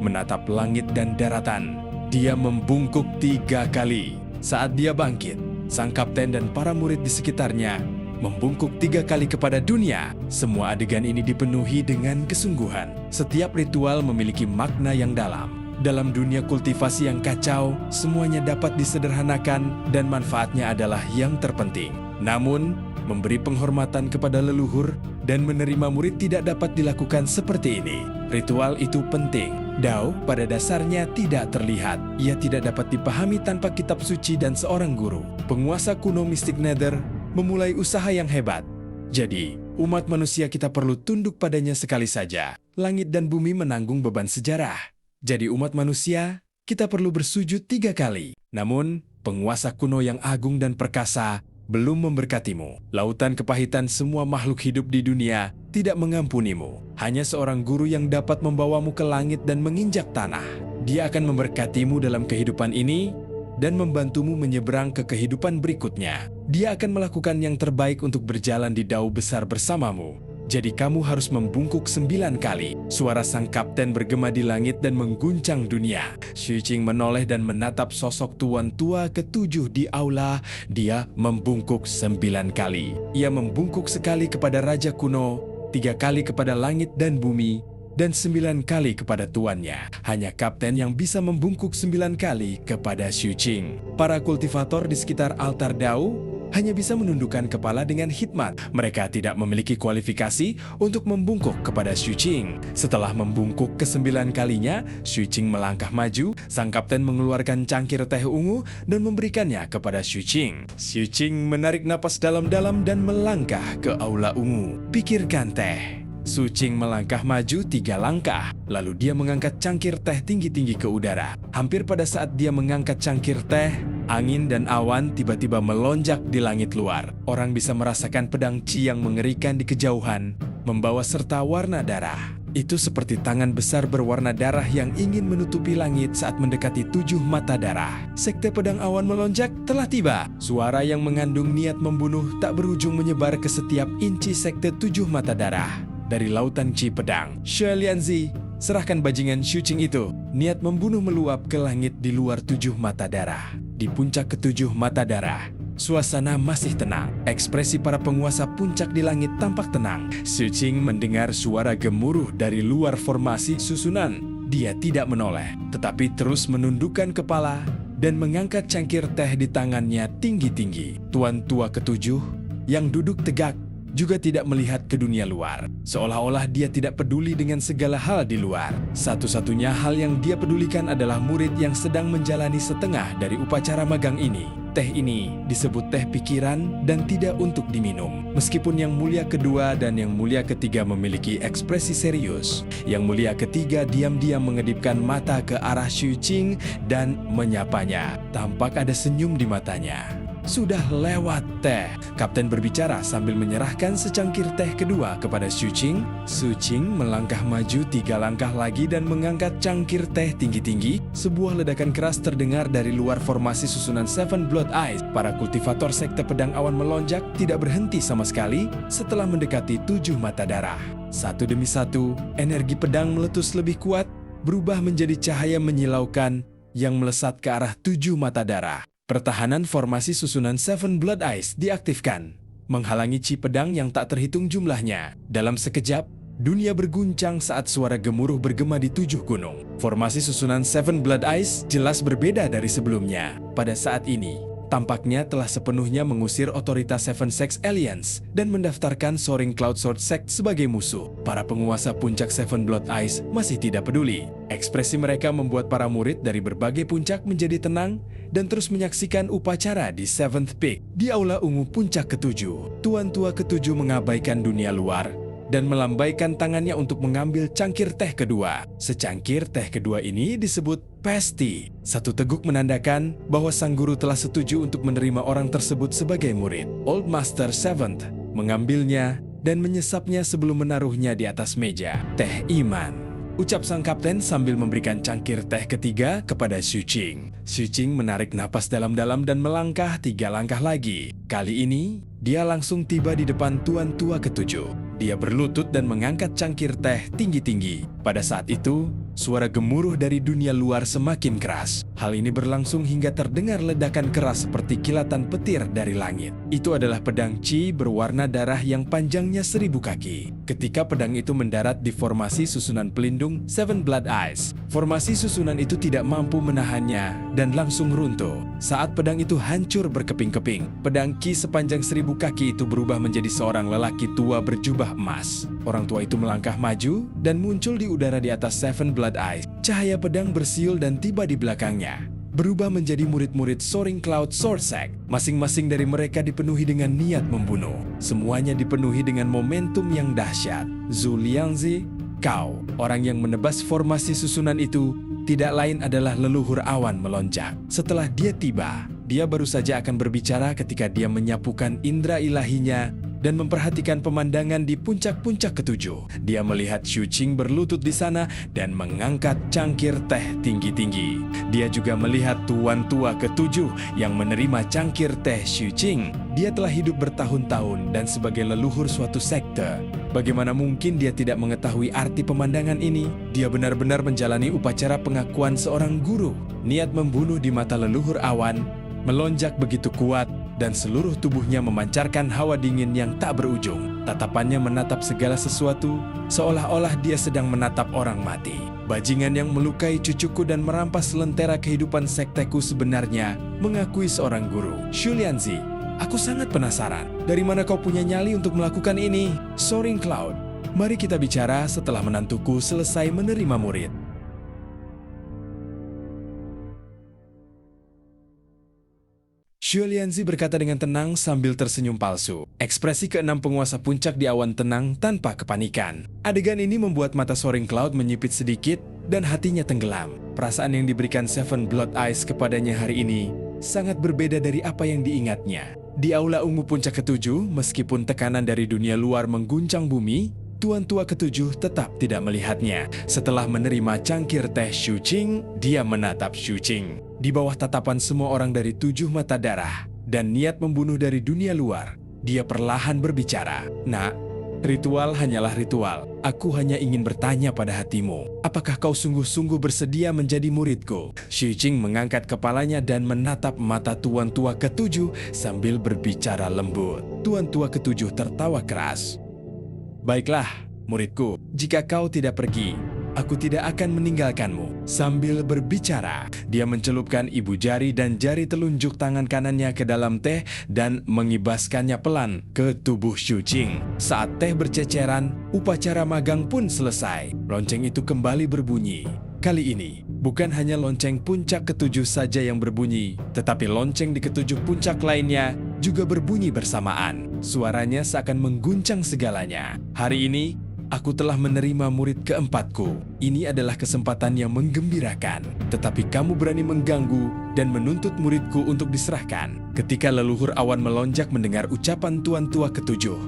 menatap langit dan daratan. Dia membungkuk 3 kali. Saat dia bangkit, sang kapten dan para murid di sekitarnya membungkuk 3 kali kepada dunia. Semua adegan ini dipenuhi dengan kesungguhan. Setiap ritual memiliki makna yang dalam. Dalam dunia kultivasi yang kacau, semuanya dapat disederhanakan dan manfaatnya adalah yang terpenting. Namun, memberi penghormatan kepada leluhur dan menerima murid tidak dapat dilakukan seperti ini. Ritual itu penting Dao pada dasarnya tidak terlihat. Ia tidak dapat dipahami tanpa kitab suci dan seorang guru. Penguasa kuno mistik Nether memulai usaha yang hebat. Jadi, umat manusia kita perlu tunduk padanya sekali saja. Langit dan bumi menanggung beban sejarah. Jadi umat manusia, kita perlu bersujud 3 kali. Namun, penguasa kuno yang agung dan perkasa belum memberkatimu. Lautan kepahitan semua makhluk hidup di dunia tidak mengampunimu. Hanya seorang guru yang dapat membawamu ke langit dan menginjak tanah. Dia akan memberkatimu dalam kehidupan ini dan membantumu menyeberang ke kehidupan berikutnya. Dia akan melakukan yang terbaik untuk berjalan di dao besar bersamamu. Jadi kamu harus membungkuk 9 kali. Suara sang kapten bergema di langit dan mengguncang dunia. Xu Qing menoleh dan menatap sosok tuan tua ke-7 di aula. Dia membungkuk 9 kali. Ia membungkuk sekali kepada raja kuno, 3 kali kepada langit dan bumi, dan 9 kali kepada tuannya. Hanya kapten yang bisa membungkuk 9 kali kepada Xu Qing. Para kultivator di sekitar altar Dao hanya bisa menundukkan kepala dengan hikmat. Mereka tidak memiliki kualifikasi untuk membungkuk kepada Xu Qing. Setelah membungkuk ke-9 kalinya, Xu Qing melangkah maju. Sang kapten mengeluarkan cangkir teh ungu dan memberikannya kepada Xu Qing. Xu Qing menarik napas dalam-dalam dan melangkah ke aula ungu. Pikirkan teh. Xu Qing melangkah maju 3 langkah. Lalu dia mengangkat cangkir teh tinggi-tinggi ke udara. Hampir pada saat dia mengangkat cangkir teh, angin dan awan tiba-tiba melonjak di langit luar. Orang bisa merasakan pedang Qi yang mengerikan di kejauhan, membawa serta warna darah. Itu seperti tangan besar berwarna darah yang ingin menutupi langit saat mendekati 7 mata darah. Sekte pedang awan melonjak telah tiba. Suara yang mengandung niat membunuh tak berujung menyebar ke setiap inci sekte 7 mata darah. Dari lautan Qi pedang, Xue Lianzi, serahkan bajingan Xu Qing itu. Niat membunuh meluap ke langit di luar 7 mata darah. Di puncak ke-7 mata darah, suasana masih tenang. Ekspresi para penguasa puncak di langit tampak tenang. Xu Qing mendengar suara gemuruh dari luar formasi susunan. Dia tidak menoleh, tetapi terus menundukkan kepala dan mengangkat cangkir teh di tangannya tinggi-tinggi. Tuan tua ke-7 yang duduk tegak juga tidak melihat ke dunia luar. Seolah-olah dia tidak peduli dengan segala hal di luar. Satu-satunya hal yang dia pedulikan adalah murid yang sedang menjalani setengah dari upacara magang ini. Teh ini disebut teh pikiran dan tidak untuk diminum. Meskipun yang mulia kedua dan yang mulia ketiga memiliki ekspresi serius, yang mulia ketiga diam-diam mengedipkan mata ke arah Xu Qing dan menyapanya. Tampak ada senyum di matanya. Sudah lewat teh. Kapten berbicara sambil menyerahkan secangkir teh kedua kepada Xu Qing. Xu Qing melangkah maju 3 langkah lagi dan mengangkat cangkir teh tinggi-tinggi. Sebuah ledakan keras terdengar dari luar formasi susunan Seven Blood Eyes. Para kultivator sekte pedang awan melonjak tidak berhenti sama sekali setelah mendekati 7 mata darah. Satu demi satu, energi pedang meletus lebih kuat, berubah menjadi cahaya menyilaukan yang melesat ke arah 7 mata darah. Pertahanan formasi susunan Seven Blood Eyes diaktifkan, menghalangi Qi pedang yang tak terhitung jumlahnya. Dalam sekejap, dunia berguncang saat suara gemuruh bergema di 7 gunung. Formasi susunan Seven Blood Eyes jelas berbeda dari sebelumnya. Pada saat ini, tampaknya telah sepenuhnya mengusir otoritas Seven Sex Alliance dan mendaftarkan Soaring Cloud Sword Sect sebagai musuh. Para penguasa puncak Seven Blood Eyes masih tidak peduli. Ekspresi mereka membuat para murid dari berbagai puncak menjadi tenang dan terus menyaksikan upacara di Seventh Peak. Di aula ungu puncak ke-7, tuan tua ke-7 mengabaikan dunia luar dan melambaikan tangannya untuk mengambil cangkir teh kedua. Secangkir teh kedua ini disebut pasti. Satu teguk menandakan bahwa sang guru telah setuju untuk menerima orang tersebut sebagai murid. Old Master Seventh mengambilnya dan menyesapnya sebelum menaruhnya di atas meja. Teh iman, ucap sang kapten sambil memberikan cangkir teh ketiga kepada Xu Qing. Xu Qing menarik napas dalam-dalam dan melangkah 3 langkah lagi. Kali ini, dia langsung tiba di depan tuan tua ke-7. Dia berlutut dan mengangkat cangkir teh tinggi-tinggi. Pada saat itu, suara gemuruh dari dunia luar semakin keras. Hal ini berlangsung hingga terdengar ledakan keras seperti kilatan petir dari langit. Itu adalah pedang Qi berwarna darah yang panjangnya 1000 kaki. Ketika pedang itu mendarat di formasi susunan pelindung Seven Blood Eyes, formasi susunan itu tidak mampu menahannya dan langsung runtuh. Saat pedang itu hancur berkeping-keping, pedang Qi sepanjang 1000 kaki itu berubah menjadi seorang lelaki tua berjubah emas. Orang tua itu melangkah maju dan muncul di udara di atas Seven Blood Eyes. Cahaya pedang bersiul dan tiba di belakangnya, berubah menjadi murid-murid Soaring Cloud Sword Sect. Masing-masing dari mereka dipenuhi dengan niat membunuh. Semuanya dipenuhi dengan momentum yang dahsyat. Zhu Liangzi, kau, orang yang menebas formasi susunan itu, tidak lain adalah leluhur awan melonjak. Setelah dia tiba, dia baru saja akan berbicara ketika dia menyapukan indera ilahinya dan memperhatikan pemandangan di puncak-puncak ketujuh. Dia melihat Xu Qing berlutut di sana dan mengangkat cangkir teh tinggi-tinggi. Dia juga melihat tuan tua ketujuh yang menerima cangkir teh Xu Qing. Dia telah hidup bertahun-tahun dan sebagai leluhur suatu sekte. Bagaimana mungkin dia tidak mengetahui arti pemandangan ini? Dia benar-benar menjalani upacara pengakuan seorang guru. Niat membunuh di mata leluhur awan melonjak begitu kuat dan seluruh tubuhnya memancarkan hawa dingin yang tak berujung. Tatapannya menatap segala sesuatu, seolah-olah dia sedang menatap orang mati. Bajingan yang melukai cucuku dan merampas lentera kehidupan sekteku sebenarnya mengakui seorang guru. Xu Lianzi, aku sangat penasaran. Dari mana kau punya nyali untuk melakukan ini? Soaring Cloud, mari kita bicara setelah menantuku selesai menerima murid. Xu Lianzi berkata dengan tenang sambil tersenyum palsu. Ekspresi keenam penguasa puncak di awan tenang tanpa kepanikan. Adegan ini membuat mata Soaring Cloud menyipit sedikit dan hatinya tenggelam. Perasaan yang diberikan Seven Blood Eyes kepadanya hari ini sangat berbeda dari apa yang diingatnya. Di aula ungu puncak ketujuh, meskipun tekanan dari dunia luar mengguncang bumi, tuan tua ketujuh tetap tidak melihatnya. Setelah menerima cangkir teh Xu Qing, dia menatap Xu Qing. Di bawah tatapan semua orang dari 7 mata darah dan niat membunuh dari dunia luar, dia perlahan berbicara. Nak, ritual hanyalah ritual. Aku hanya ingin bertanya pada hatimu, apakah kau sungguh-sungguh bersedia menjadi muridku? Xu Qing mengangkat kepalanya dan menatap mata tuan tua ketujuh sambil berbicara lembut. Tuan tua ketujuh tertawa keras. Baiklah, muridku, jika kau tidak pergi, aku tidak akan meninggalkanmu. Sambil berbicara, dia mencelupkan ibu jari dan jari telunjuk tangan kanannya ke dalam teh dan mengibaskannya pelan ke tubuh Xu Qing. Saat teh berceceran, upacara magang pun selesai. Lonceng itu kembali berbunyi. Kali ini, bukan hanya lonceng puncak ketujuh saja yang berbunyi, tetapi lonceng di ketujuh puncak lainnya juga berbunyi bersamaan. Suaranya seakan mengguncang segalanya. Hari ini, aku telah menerima murid keempatku. Ini adalah kesempatan yang menggembirakan. Tetapi kamu berani mengganggu dan menuntut muridku untuk diserahkan. Ketika leluhur awan melonjak mendengar ucapan tuan tua ketujuh,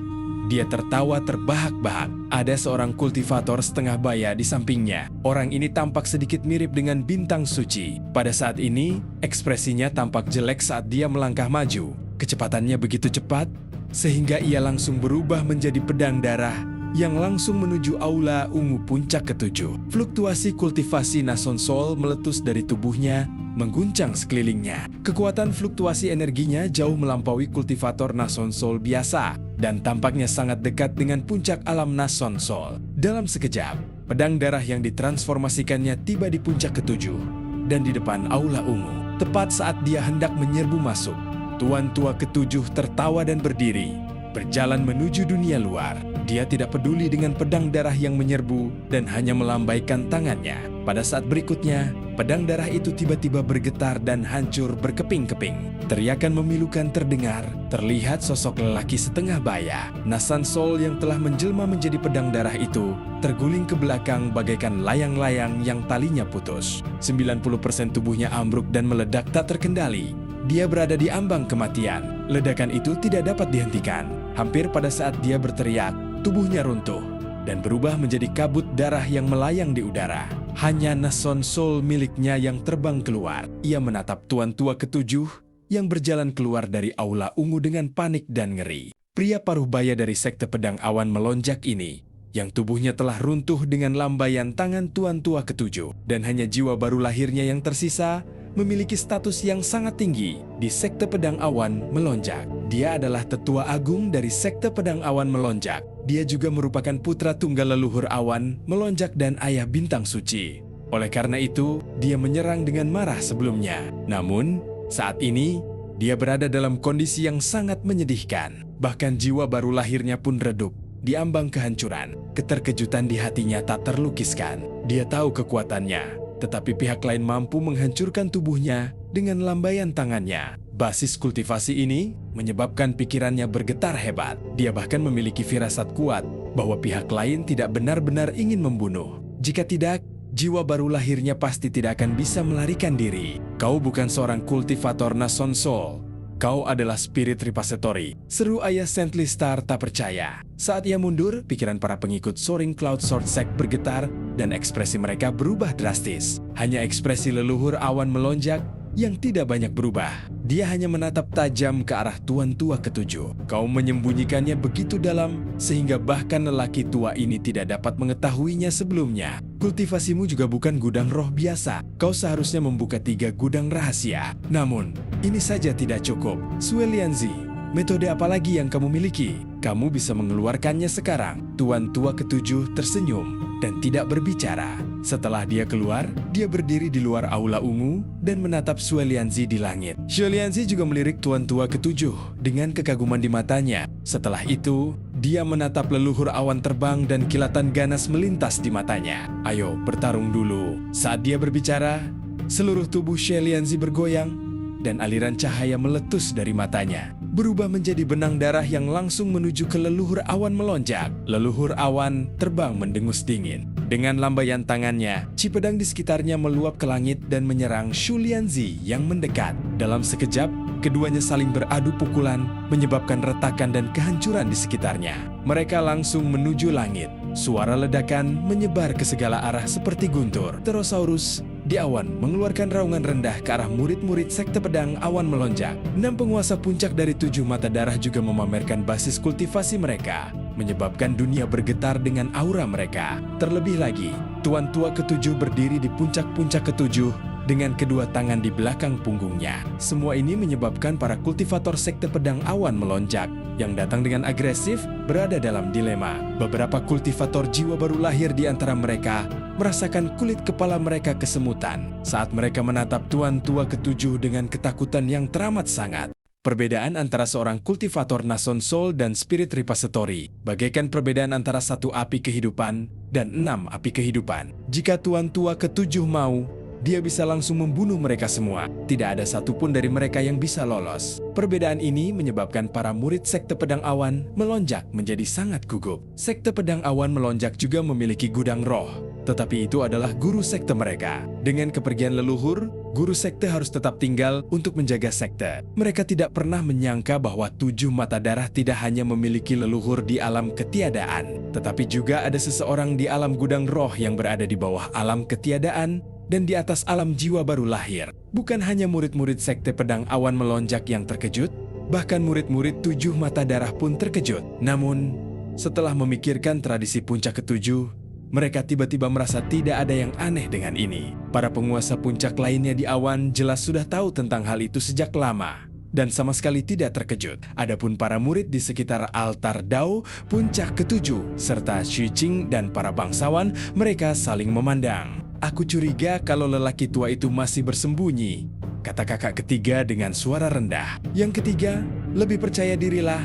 dia tertawa terbahak-bahak. Ada seorang kultivator setengah baya di sampingnya. Orang ini tampak sedikit mirip dengan bintang suci. Pada saat ini, ekspresinya tampak jelek saat dia melangkah maju. Kecepatannya begitu cepat, sehingga ia langsung berubah menjadi pedang darah yang langsung menuju aula ungu puncak ketujuh. Fluktuasi kultivasi Nason Soul meletus dari tubuhnya, mengguncang sekelilingnya. Kekuatan fluktuasi energinya jauh melampaui kultivator Nason Soul biasa, dan tampaknya sangat dekat dengan puncak alam Nason Soul. Dalam sekejap, pedang darah yang ditransformasikannya tiba di puncak ketujuh, dan di depan aula ungu. Tepat saat dia hendak menyerbu masuk, tuan tua ketujuh tertawa dan berdiri, berjalan menuju dunia luar. Dia tidak peduli dengan pedang darah yang menyerbu dan hanya melambaikan tangannya. Pada saat berikutnya, pedang darah itu tiba-tiba bergetar dan hancur berkeping-keping. Teriakan memilukan terdengar, terlihat sosok lelaki setengah baya. Nason Soul yang telah menjelma menjadi pedang darah itu terguling ke belakang bagaikan layang-layang yang talinya putus. 90% tubuhnya ambruk dan meledak tak terkendali. Dia berada di ambang kematian. Ledakan itu tidak dapat dihentikan. Hampir pada saat dia berteriak, tubuhnya runtuh dan berubah menjadi kabut darah yang melayang di udara. Hanya Nason Soul miliknya yang terbang keluar. Ia menatap tuan tua ketujuh yang berjalan keluar dari aula ungu dengan panik dan ngeri. Pria paruh baya dari sekte pedang awan melonjak ini, yang tubuhnya telah runtuh dengan lambaian tangan tuan tua ketujuh, dan hanya jiwa baru lahirnya yang tersisa, memiliki status yang sangat tinggi di sekte pedang awan melonjak. Dia adalah tetua agung dari sekte pedang awan melonjak. Dia juga merupakan putra tunggal leluhur awan melonjak dan ayah bintang suci. Oleh karena itu, dia menyerang dengan marah sebelumnya. Namun, saat ini, dia berada dalam kondisi yang sangat menyedihkan. Bahkan jiwa baru lahirnya pun redup di ambang kehancuran. Keterkejutan di hatinya tak terlukiskan. Dia tahu kekuatannya, tetapi pihak lain mampu menghancurkan tubuhnya dengan lambaian tangannya. Basis kultivasi ini menyebabkan pikirannya bergetar hebat. Dia bahkan memiliki firasat kuat bahwa pihak lain tidak benar-benar ingin membunuh. Jika tidak, jiwa baru lahirnya pasti tidak akan bisa melarikan diri. Kau bukan seorang kultivator Nason Soul. Kau adalah spirit repository. Seru ayah Saintly Star tak percaya. Saat ia mundur, pikiran para pengikut Soaring Cloud Sword Sect bergetar dan ekspresi mereka berubah drastis. Hanya ekspresi leluhur awan melonjak yang tidak banyak berubah. Dia hanya menatap tajam ke arah Tuan Tua Ketujuh. Kau menyembunyikannya begitu dalam sehingga bahkan lelaki tua ini tidak dapat mengetahuinya sebelumnya. Kultivasimu juga bukan gudang roh biasa. Kau seharusnya membuka 3 gudang rahasia. Namun, ini saja tidak cukup. Sue Lianzi, metode apa lagi yang kamu miliki? Kamu bisa mengeluarkannya sekarang. Tuan Tua Ketujuh tersenyum dan tidak berbicara. Setelah dia keluar, dia berdiri di luar aula ungu dan menatap Sue Lianzi di langit. Sue Lianzi juga melirik Tuan Tua Ketujuh dengan kekaguman di matanya. Setelah itu, dia menatap leluhur awan terbang dan kilatan ganas melintas di matanya. Ayo, bertarung dulu. Saat dia berbicara, seluruh tubuh Sue Lianzi bergoyang dan aliran cahaya meletus dari matanya, berubah menjadi benang darah yang langsung menuju ke leluhur awan melonjak. Leluhur awan terbang mendengus dingin. Dengan lambaian tangannya, Cipedang di sekitarnya meluap ke langit dan menyerang Shu Lianzi yang mendekat. Dalam sekejap, keduanya saling beradu pukulan, menyebabkan retakan dan kehancuran di sekitarnya. Mereka langsung menuju langit. Suara ledakan menyebar ke segala arah seperti guntur. Pterosaurus di awan mengeluarkan raungan rendah ke arah murid-murid sekte pedang awan melonjak. 6 penguasa puncak dari 7 mata darah juga memamerkan basis kultivasi mereka, menyebabkan dunia bergetar dengan aura mereka. Terlebih lagi, Tuan Tua Ketujuh berdiri di puncak-puncak ketujuh dengan kedua tangan di belakang punggungnya. Semua ini menyebabkan para kultivator sekte pedang awan melonjak yang datang dengan agresif berada dalam dilema. Beberapa kultivator jiwa baru lahir di antara mereka merasakan kulit kepala mereka kesemutan saat mereka menatap Tuan Tua Ketujuh dengan ketakutan yang teramat sangat. Perbedaan antara seorang kultivator Nason Soul dan Spirit Repository bagaikan perbedaan antara 1 api kehidupan dan 6 api kehidupan. Jika Tuan Tua Ketujuh mau, dia bisa langsung membunuh mereka semua. Tidak ada satupun dari mereka yang bisa lolos. Perbedaan ini menyebabkan para murid Sekte Pedang Awan melonjak menjadi sangat gugup. Sekte Pedang Awan melonjak juga memiliki gudang roh, tetapi itu adalah guru sekte mereka. Dengan kepergian leluhur, guru sekte harus tetap tinggal untuk menjaga sekte. Mereka tidak pernah menyangka bahwa 7 mata darah tidak hanya memiliki leluhur di alam ketiadaan, tetapi juga ada seseorang di alam gudang roh yang berada di bawah alam ketiadaan dan di atas alam jiwa baru lahir. Bukan hanya murid-murid Sekte Pedang Awan melonjak yang terkejut, bahkan murid-murid 7 mata darah pun terkejut. Namun, setelah memikirkan tradisi puncak ketujuh, mereka tiba-tiba merasa tidak ada yang aneh dengan ini. Para penguasa puncak lainnya di awan jelas sudah tahu tentang hal itu sejak lama dan sama sekali tidak terkejut. Adapun para murid di sekitar altar Dao, puncak ketujuh, serta Xu Qing dan para bangsawan, mereka saling memandang. Aku curiga kalau lelaki tua itu masih bersembunyi, kata kakak ketiga dengan suara rendah. Yang ketiga, lebih percaya dirilah.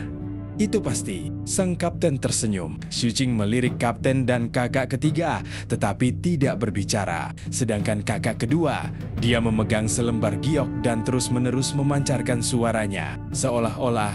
Itu pasti. Sang kapten tersenyum. Xu Qing melirik kapten dan kakak ketiga, tetapi tidak berbicara. Sedangkan kakak kedua, dia memegang selembar giok dan terus-menerus memancarkan suaranya. Seolah-olah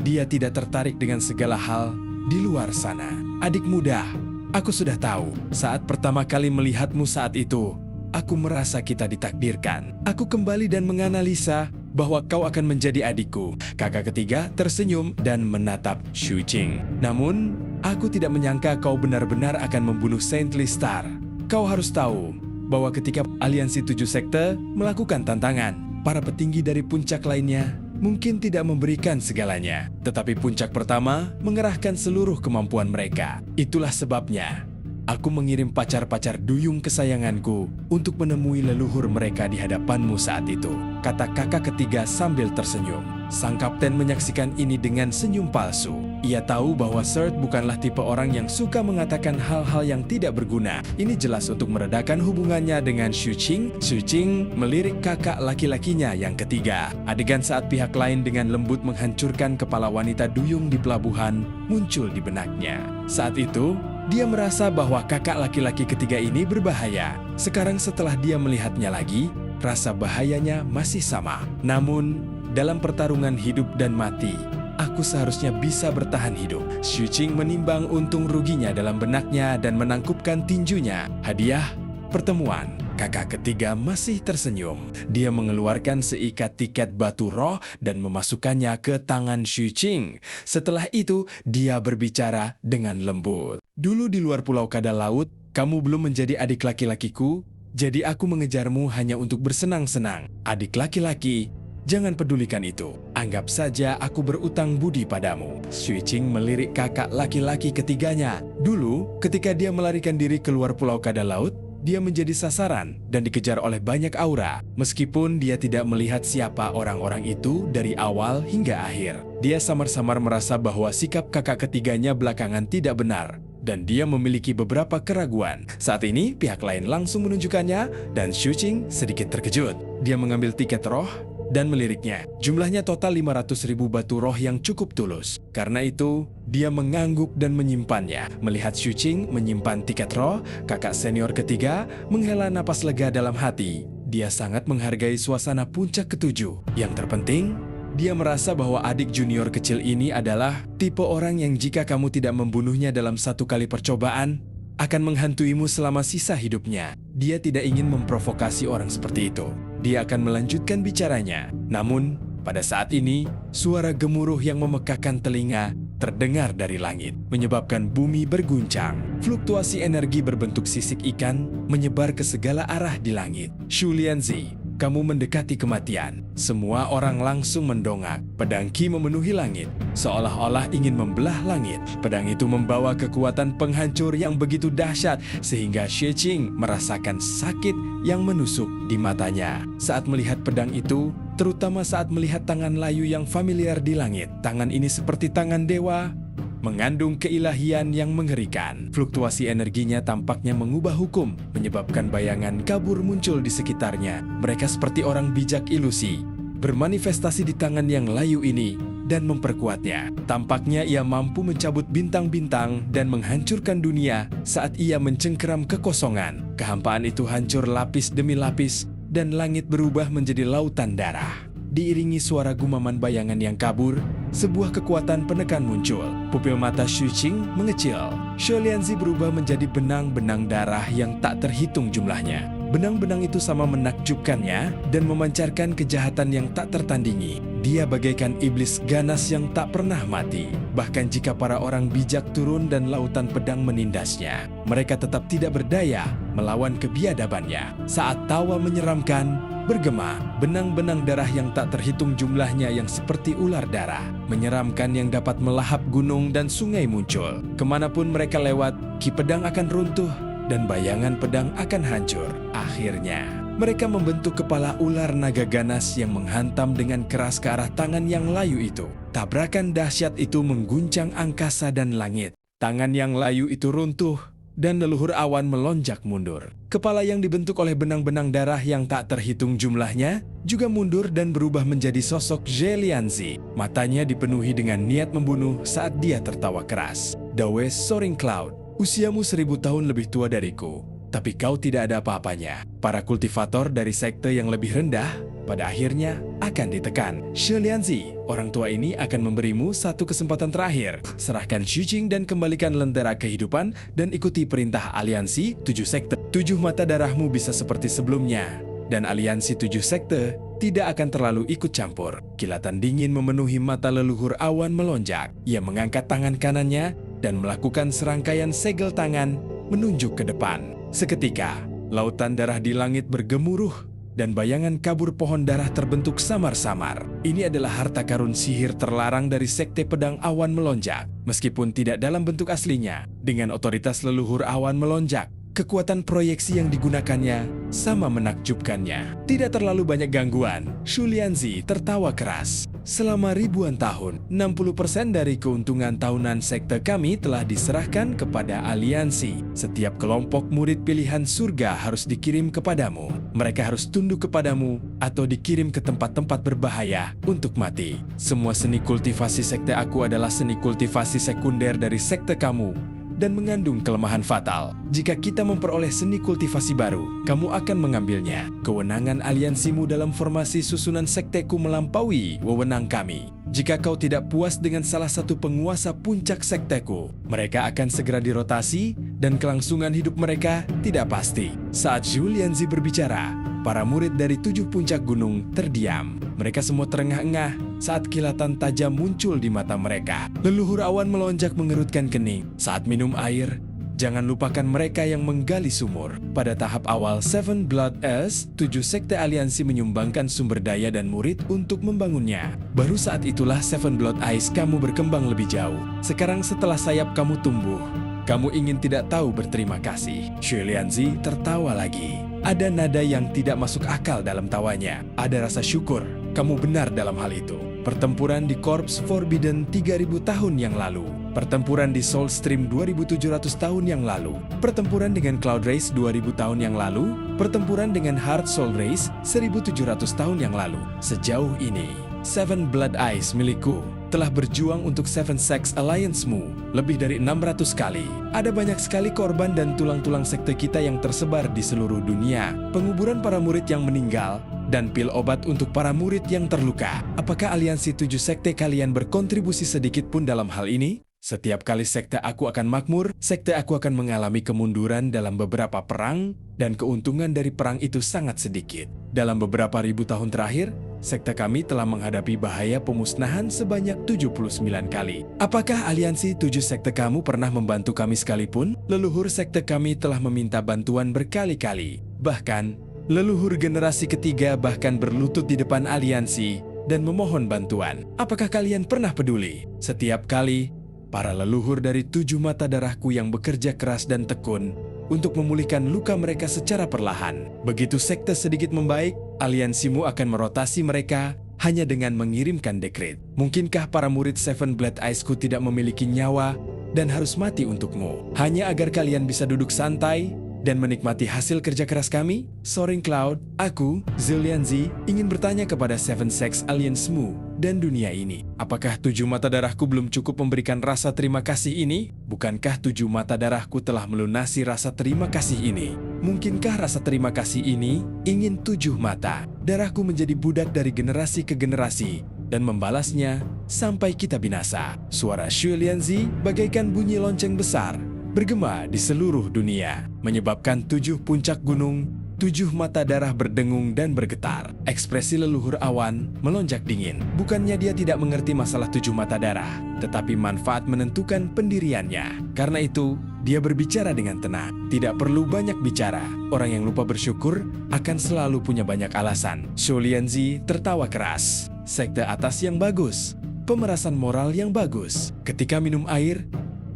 dia tidak tertarik dengan segala hal di luar sana. Adik muda, aku sudah tahu. Saat pertama kali melihatmu saat itu, aku merasa kita ditakdirkan. Aku kembali dan menganalisa bahwa kau akan menjadi adikku. Kakak ketiga tersenyum dan menatap Xu Qing. Namun, aku tidak menyangka kau benar-benar akan membunuh Saintly Star. Kau harus tahu bahwa ketika Aliansi 7 Sekte melakukan tantangan, para petinggi dari puncak lainnya mungkin tidak memberikan segalanya. Tetapi puncak pertama mengerahkan seluruh kemampuan mereka. Itulah sebabnya Aku mengirim pacar-pacar duyung kesayanganku untuk menemui leluhur mereka di hadapanmu saat itu, kata kakak ketiga sambil tersenyum. Sang kapten menyaksikan ini dengan senyum palsu. Ia tahu bahwa Surt bukanlah tipe orang yang suka mengatakan hal-hal yang tidak berguna. Ini jelas untuk meredakan hubungannya dengan Xu Qing. Xu Qing melirik kakak laki-lakinya yang ketiga. Adegan saat pihak lain dengan lembut menghancurkan kepala wanita duyung di pelabuhan muncul di benaknya. Saat itu, dia merasa bahwa kakak laki-laki ketiga ini berbahaya. Sekarang setelah dia melihatnya lagi, rasa bahayanya masih sama. Namun, dalam pertarungan hidup dan mati, aku seharusnya bisa bertahan hidup. Xu Qing menimbang untung ruginya dalam benaknya dan menangkupkan tinjunya. Hadiah pertemuan. Kakak ketiga masih tersenyum. Dia mengeluarkan seikat tiket batu roh dan memasukkannya ke tangan Xu Qing. Setelah itu, dia berbicara dengan lembut. Dulu di luar pulau kadal laut, kamu belum menjadi adik laki-lakiku, jadi aku mengejarmu hanya untuk bersenang-senang. Adik laki-laki, jangan pedulikan itu. Anggap saja aku berutang budi padamu. Xu Qing melirik kakak laki-laki ketiganya. Dulu, ketika dia melarikan diri keluar pulau kadal laut, dia menjadi sasaran dan dikejar oleh banyak aura. Meskipun dia tidak melihat siapa orang-orang itu dari awal hingga akhir. Dia samar-samar merasa bahwa sikap kakak ketiganya belakangan tidak benar. Dan dia memiliki beberapa keraguan. Saat ini, pihak lain langsung menunjukkannya dan Xu Qing sedikit terkejut. Dia mengambil tiket roh dan meliriknya. Jumlahnya total 500.000 batu roh yang cukup tulus. Karena itu, dia mengangguk dan menyimpannya. Melihat Xu Qing menyimpan tiket roh, kakak senior ketiga menghela napas lega dalam hati. Dia sangat menghargai suasana puncak ketujuh. Yang terpenting, dia merasa bahwa adik junior kecil ini adalah tipe orang yang jika kamu tidak membunuhnya dalam satu kali percobaan, akan menghantuimu selama sisa hidupnya. Dia tidak ingin memprovokasi orang seperti itu. Dia akan melanjutkan bicaranya. Namun, pada saat ini, suara gemuruh yang memekakkan telinga terdengar dari langit, menyebabkan bumi berguncang. Fluktuasi energi berbentuk sisik ikan menyebar ke segala arah di langit. Xu Lianzi, kamu mendekati kematian. Semua orang langsung mendongak. Pedang Qi memenuhi langit, seolah-olah ingin membelah langit. Pedang itu membawa kekuatan penghancur yang begitu dahsyat sehingga Xu Qing merasakan sakit yang menusuk di matanya. Saat melihat pedang itu, terutama saat melihat tangan layu yang familiar di langit. Tangan ini seperti tangan dewa, mengandung keilahian yang mengerikan. Fluktuasi energinya tampaknya mengubah hukum, menyebabkan bayangan kabur muncul di sekitarnya. Mereka seperti orang bijak ilusi, bermanifestasi di tangan yang layu ini dan memperkuatnya. Tampaknya ia mampu mencabut bintang-bintang dan menghancurkan dunia saat ia mencengkeram kekosongan. Kehampaan itu hancur lapis demi lapis dan langit berubah menjadi lautan darah. Diiringi suara gumaman bayangan yang kabur, sebuah kekuatan penekan muncul. Pupil mata Xu Qing mengecil. Xu Lianzi berubah menjadi benang-benang darah yang tak terhitung jumlahnya. Benang-benang itu sama menakjubkannya dan memancarkan kejahatan yang tak tertandingi. Dia bagaikan iblis ganas yang tak pernah mati. Bahkan jika para orang bijak turun dan lautan pedang menindasnya, mereka tetap tidak berdaya melawan kebiadabannya. Saat tawa menyeramkan bergema, benang-benang darah yang tak terhitung jumlahnya yang seperti ular darah, menyeramkan yang dapat melahap gunung dan sungai muncul. Kemanapun mereka lewat, ki pedang akan runtuh dan bayangan pedang akan hancur. Akhirnya, mereka membentuk kepala ular naga ganas yang menghantam dengan keras ke arah tangan yang layu itu. Tabrakan dahsyat itu mengguncang angkasa dan langit. Tangan yang layu itu runtuh dan leluhur awan melonjak mundur. Kepala yang dibentuk oleh benang-benang darah yang tak terhitung jumlahnya juga mundur dan berubah menjadi sosok Xu Lianzi. Matanya dipenuhi dengan niat membunuh saat dia tertawa keras. Dawe Soaring Cloud, usiamu 1000 tahun lebih tua dariku, tapi kau tidak ada apa-apanya. Para kultivator dari sekte yang lebih rendah pada akhirnya akan ditekan. Xu Lianzi, orang tua ini akan memberimu satu kesempatan terakhir. Serahkan Xu Qing dan kembalikan lentera kehidupan dan ikuti perintah aliansi 7 sekte. 7 mata darahmu bisa seperti sebelumnya, dan aliansi 7 sekte tidak akan terlalu ikut campur. Kilatan dingin memenuhi mata leluhur awan melonjak. Ia mengangkat tangan kanannya dan melakukan serangkaian segel tangan menunjuk ke depan. Seketika, lautan darah di langit bergemuruh dan bayangan kabur pohon darah terbentuk samar-samar. Ini adalah harta karun sihir terlarang dari Sekte Pedang Awan Melonjak. Meskipun tidak dalam bentuk aslinya, dengan otoritas leluhur awan melonjak, kekuatan proyeksi yang digunakannya sama menakjubkannya. Tidak terlalu banyak gangguan, Shu Lianzi tertawa keras. Selama ribuan tahun, 60% dari keuntungan tahunan sekte kami telah diserahkan kepada aliansi. Setiap kelompok murid pilihan surga harus dikirim kepadamu. Mereka harus tunduk kepadamu atau dikirim ke tempat-tempat berbahaya untuk mati. Semua seni kultivasi sekte aku adalah seni kultivasi sekunder dari sekte kamu dan mengandung kelemahan fatal. Jika kita memperoleh seni kultivasi baru, kamu akan mengambilnya. Kewenangan aliansimu dalam formasi susunan sekteku melampaui wewenang kami. Jika kau tidak puas dengan salah satu penguasa puncak sekteku, mereka akan segera dirotasi dan kelangsungan hidup mereka tidak pasti. Saat Zhu Lianzi berbicara, para murid dari 7 puncak gunung terdiam. Mereka semua terengah-engah saat kilatan tajam muncul di mata mereka. Leluhur awan melonjak mengerutkan kening. Saat minum air, jangan lupakan mereka yang menggali sumur. Pada tahap awal Seven Blood Ace, 7 sekte aliansi menyumbangkan sumber daya dan murid untuk membangunnya. Baru saat itulah Seven Blood Ace kamu berkembang lebih jauh. Sekarang setelah sayap kamu tumbuh, kamu ingin tidak tahu berterima kasih. Shu Lianzi tertawa lagi. Ada nada yang tidak masuk akal dalam tawanya. Ada rasa syukur. Kamu benar dalam hal itu. Pertempuran di Corpse Forbidden 3000 tahun yang lalu. Pertempuran di Soul Stream 2700 tahun yang lalu. Pertempuran dengan Cloud Race 2000 tahun yang lalu. Pertempuran dengan Heart Soul Race 1700 tahun yang lalu. Sejauh ini, Seven Blood Eyes milikku telah berjuang untuk Seven Sex Alliance-mu lebih dari 600 kali. Ada banyak sekali korban dan tulang-tulang sekte kita yang tersebar di seluruh dunia. Penguburan para murid yang meninggal dan pil obat untuk para murid yang terluka. Apakah aliansi 7 sekte kalian berkontribusi sedikit pun dalam hal ini? Setiap kali sekte aku akan makmur, sekte aku akan mengalami kemunduran dalam beberapa perang, dan keuntungan dari perang itu sangat sedikit. Dalam beberapa ribu tahun terakhir, sekte kami telah menghadapi bahaya pemusnahan sebanyak 79 kali. Apakah aliansi 7 sekte kamu pernah membantu kami sekalipun? Leluhur sekte kami telah meminta bantuan berkali-kali. Bahkan, leluhur generasi ketiga bahkan berlutut di depan aliansi dan memohon bantuan. Apakah kalian pernah peduli? Setiap kali, para leluhur dari 7 mata darahku yang bekerja keras dan tekun untuk memulihkan luka mereka secara perlahan. Begitu sekte sedikit membaik, aliansimu akan merotasi mereka hanya dengan mengirimkan dekret. Mungkinkah para murid Seven Blood Eyes-ku tidak memiliki nyawa dan harus mati untukmu? Hanya agar kalian bisa duduk santai dan menikmati hasil kerja keras kami? Soaring Cloud, aku, Zhu Lianzi, ingin bertanya kepada Seven Sex Alliance-mu dan dunia ini. Apakah 7 mata darahku belum cukup memberikan rasa terima kasih ini? Bukankah 7 mata darahku telah melunasi rasa terima kasih ini? Mungkinkah rasa terima kasih ini ingin 7 mata darahku menjadi budak dari generasi ke generasi dan membalasnya sampai kita binasa? Suara Shu Lianzi bagaikan bunyi lonceng besar bergema di seluruh dunia, menyebabkan 7 puncak gunung, 7 mata darah berdengung dan bergetar. Ekspresi leluhur awan melonjak dingin. Bukannya dia tidak mengerti masalah 7 mata darah, tetapi manfaat menentukan pendiriannya. Karena itu, dia berbicara dengan tenang. Tidak perlu banyak bicara. Orang yang lupa bersyukur akan selalu punya banyak alasan. Shu Lianzi tertawa keras. Sekte atas yang bagus, pemerasan moral yang bagus. Ketika minum air,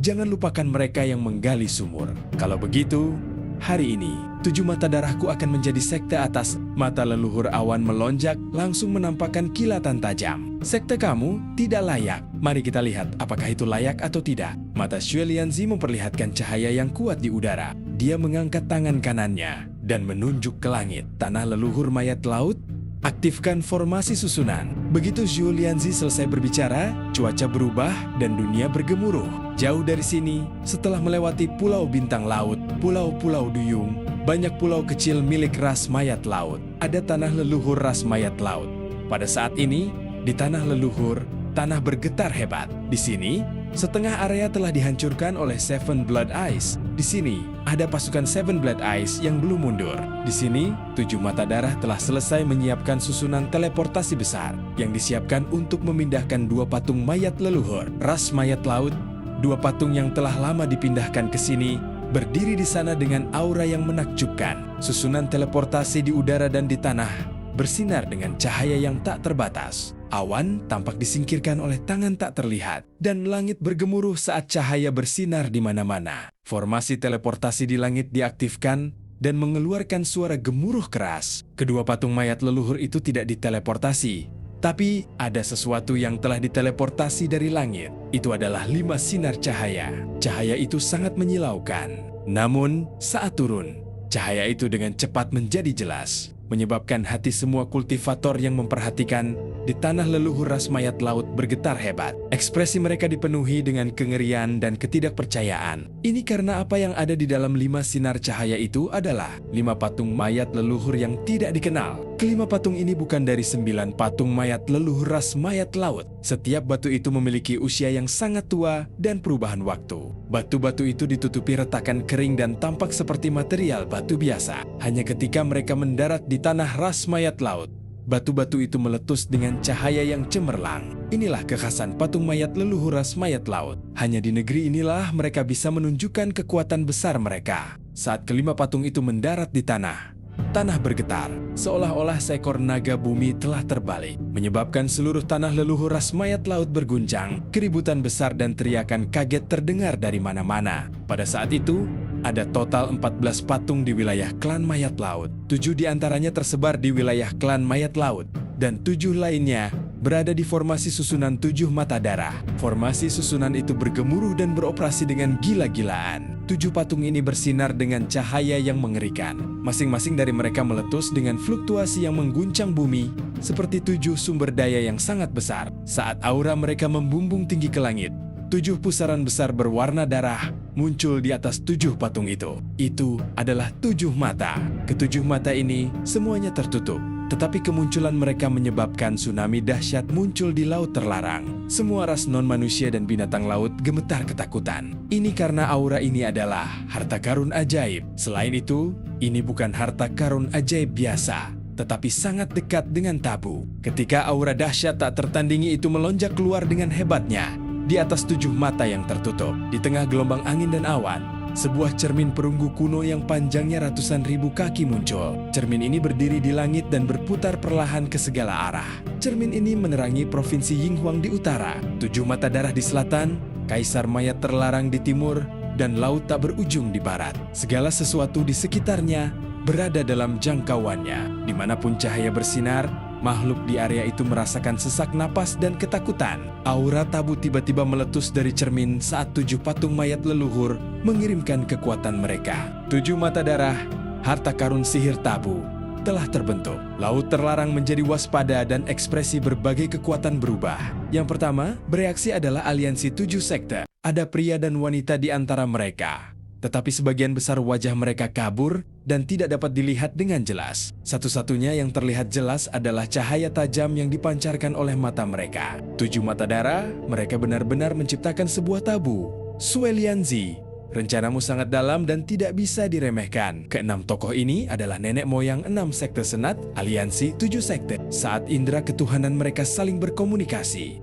jangan lupakan mereka yang menggali sumur. Kalau begitu, hari ini 7 mata darahku akan menjadi sekte atas. Mata leluhur awan melonjak langsung menampakkan kilatan tajam. Sekte kamu tidak layak. Mari kita lihat apakah itu layak atau tidak. Mata Shu Lianzi memperlihatkan cahaya yang kuat di udara. Dia mengangkat tangan kanannya dan menunjuk ke langit. Tanah leluhur mayat laut, aktifkan formasi susunan. Begitu Zhu Lianzi selesai berbicara, cuaca berubah dan dunia bergemuruh. Jauh dari sini, setelah melewati pulau bintang laut, pulau-pulau duyung, banyak pulau kecil milik ras mayat laut. Ada tanah leluhur ras mayat laut. Pada saat ini, di tanah leluhur, tanah bergetar hebat. Di sini, setengah area telah dihancurkan oleh Seven Blood Eyes. Di sini, ada pasukan Seven Blood Eyes yang belum mundur. Di sini, 7 mata darah telah selesai menyiapkan susunan teleportasi besar yang disiapkan untuk memindahkan 2 patung mayat leluhur ras mayat laut. 2 patung yang telah lama dipindahkan ke sini berdiri di sana dengan aura yang menakjubkan. Susunan teleportasi di udara dan di tanah bersinar dengan cahaya yang tak terbatas. Awan tampak disingkirkan oleh tangan tak terlihat, dan langit bergemuruh saat cahaya bersinar di mana-mana. Formasi teleportasi di langit diaktifkan dan mengeluarkan suara gemuruh keras. Kedua patung mayat leluhur itu tidak diteleportasi, tapi ada sesuatu yang telah diteleportasi dari langit. Itu adalah 5 sinar cahaya. Cahaya itu sangat menyilaukan. Namun, saat turun, cahaya itu dengan cepat menjadi jelas, menyebabkan hati semua kultivator yang memperhatikan di tanah leluhur ras mayat laut bergetar hebat. Ekspresi mereka dipenuhi dengan kengerian dan ketidakpercayaan. Ini karena apa yang ada di dalam 5 sinar cahaya itu adalah 5 patung mayat leluhur yang tidak dikenal. Kelima patung ini bukan dari 9 patung mayat leluhur ras mayat laut. Setiap batu itu memiliki usia yang sangat tua dan perubahan waktu. Batu-batu itu ditutupi retakan kering dan tampak seperti material batu biasa. Hanya ketika mereka mendarat di tanah ras mayat laut, batu-batu itu meletus dengan cahaya yang cemerlang. Inilah kekhasan patung mayat leluhur ras mayat laut. Hanya di negeri inilah mereka bisa menunjukkan kekuatan besar mereka. Saat kelima patung itu mendarat di tanah, tanah bergetar, seolah-olah seekor naga bumi telah terbalik, menyebabkan seluruh tanah leluhur ras mayat laut berguncang. Keributan besar dan teriakan kaget terdengar dari mana-mana. Pada saat itu, ada total 14 patung di wilayah klan mayat laut. 7 diantaranya tersebar di wilayah klan mayat laut, dan 7 lainnya berada di formasi susunan 7 mata darah. Formasi susunan itu bergemuruh dan beroperasi dengan gila-gilaan. 7 patung ini bersinar dengan cahaya yang mengerikan. Masing-masing dari mereka meletus dengan fluktuasi yang mengguncang bumi, seperti 7 sumber daya yang sangat besar. Saat aura mereka membumbung tinggi ke langit, 7 pusaran besar berwarna darah muncul di atas 7 patung itu. Itu adalah 7 mata. Ketujuh mata ini semuanya tertutup. Tetapi kemunculan mereka menyebabkan tsunami dahsyat muncul di laut terlarang. Semua ras non-manusia dan binatang laut gemetar ketakutan. Ini karena aura ini adalah harta karun ajaib. Selain itu, ini bukan harta karun ajaib biasa, tetapi sangat dekat dengan tabu. Ketika aura dahsyat tak tertandingi itu melonjak keluar dengan hebatnya di atas 7 mata yang tertutup, di tengah gelombang angin dan awan, sebuah cermin perunggu kuno yang panjangnya ratusan ribu kaki muncul. Cermin ini berdiri di langit dan berputar perlahan ke segala arah. Cermin ini menerangi provinsi Yinghuang di utara, 7 mata darah di selatan, kaisar mayat terlarang di timur, dan laut tak berujung di barat. Segala sesuatu di sekitarnya berada dalam jangkauannya. Dimanapun cahaya bersinar, makhluk di area itu merasakan sesak napas dan ketakutan. Aura tabu tiba-tiba meletus dari cermin saat 7 patung mayat leluhur mengirimkan kekuatan mereka. 7 mata darah, harta karun sihir tabu, telah terbentuk. Laut terlarang menjadi waspada dan ekspresi berbagai kekuatan berubah. Yang pertama, bereaksi adalah aliansi 7 sekte. Ada pria dan wanita di antara mereka, tetapi sebagian besar wajah mereka kabur dan tidak dapat dilihat dengan jelas. Satu-satunya yang terlihat jelas adalah cahaya tajam yang dipancarkan oleh mata mereka. 7 mata darah, mereka benar-benar menciptakan sebuah tabu. Sue Lianzi, rencanamu sangat dalam dan tidak bisa diremehkan. Keenam tokoh ini adalah nenek moyang 6 sekte senat, aliansi 7 sekte. Saat indera ketuhanan mereka saling berkomunikasi,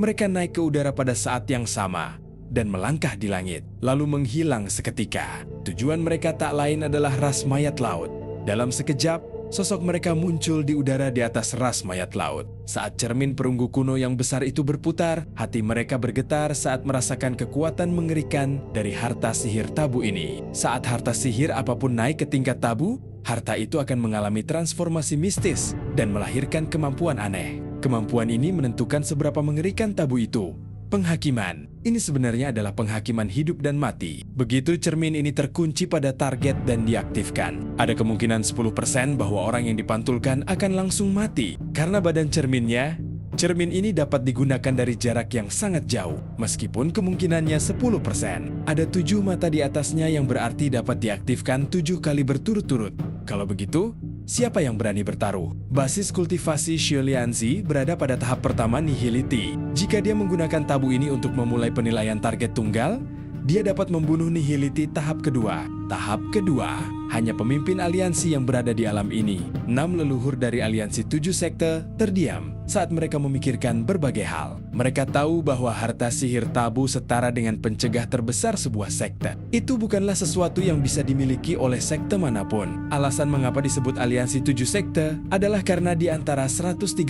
mereka naik ke udara pada saat yang sama dan melangkah di langit, lalu menghilang seketika. Tujuan mereka tak lain adalah ras mayat laut. Dalam sekejap, sosok mereka muncul di udara di atas ras mayat laut. Saat cermin perunggu kuno yang besar itu berputar, hati mereka bergetar saat merasakan kekuatan mengerikan dari harta sihir tabu ini. Saat harta sihir apapun naik ke tingkat tabu, harta itu akan mengalami transformasi mistis dan melahirkan kemampuan aneh. Kemampuan ini menentukan seberapa mengerikan tabu itu. Penghakiman. Ini sebenarnya adalah penghakiman hidup dan mati. Begitu cermin ini terkunci pada target dan diaktifkan, ada kemungkinan 10% bahwa orang yang dipantulkan akan langsung mati. Karena badan cermin ini dapat digunakan dari jarak yang sangat jauh. Meskipun kemungkinannya 10%, ada 7 mata di atasnya yang berarti dapat diaktifkan 7 kali berturut-turut. Kalau begitu, siapa yang berani bertaruh? Basis kultivasi Sue Lianzi berada pada tahap pertama Nihility. Jika dia menggunakan tabu ini untuk memulai penilaian target tunggal, dia dapat membunuh Nihility tahap kedua. Tahap kedua, hanya pemimpin aliansi yang berada di alam ini. 6 leluhur dari aliansi 7 sekte terdiam saat mereka memikirkan berbagai hal. Mereka tahu bahwa harta sihir tabu setara dengan pencegah terbesar sebuah sekte. Itu bukanlah sesuatu yang bisa dimiliki oleh sekte manapun. Alasan mengapa disebut aliansi 7 sekte adalah karena di antara 137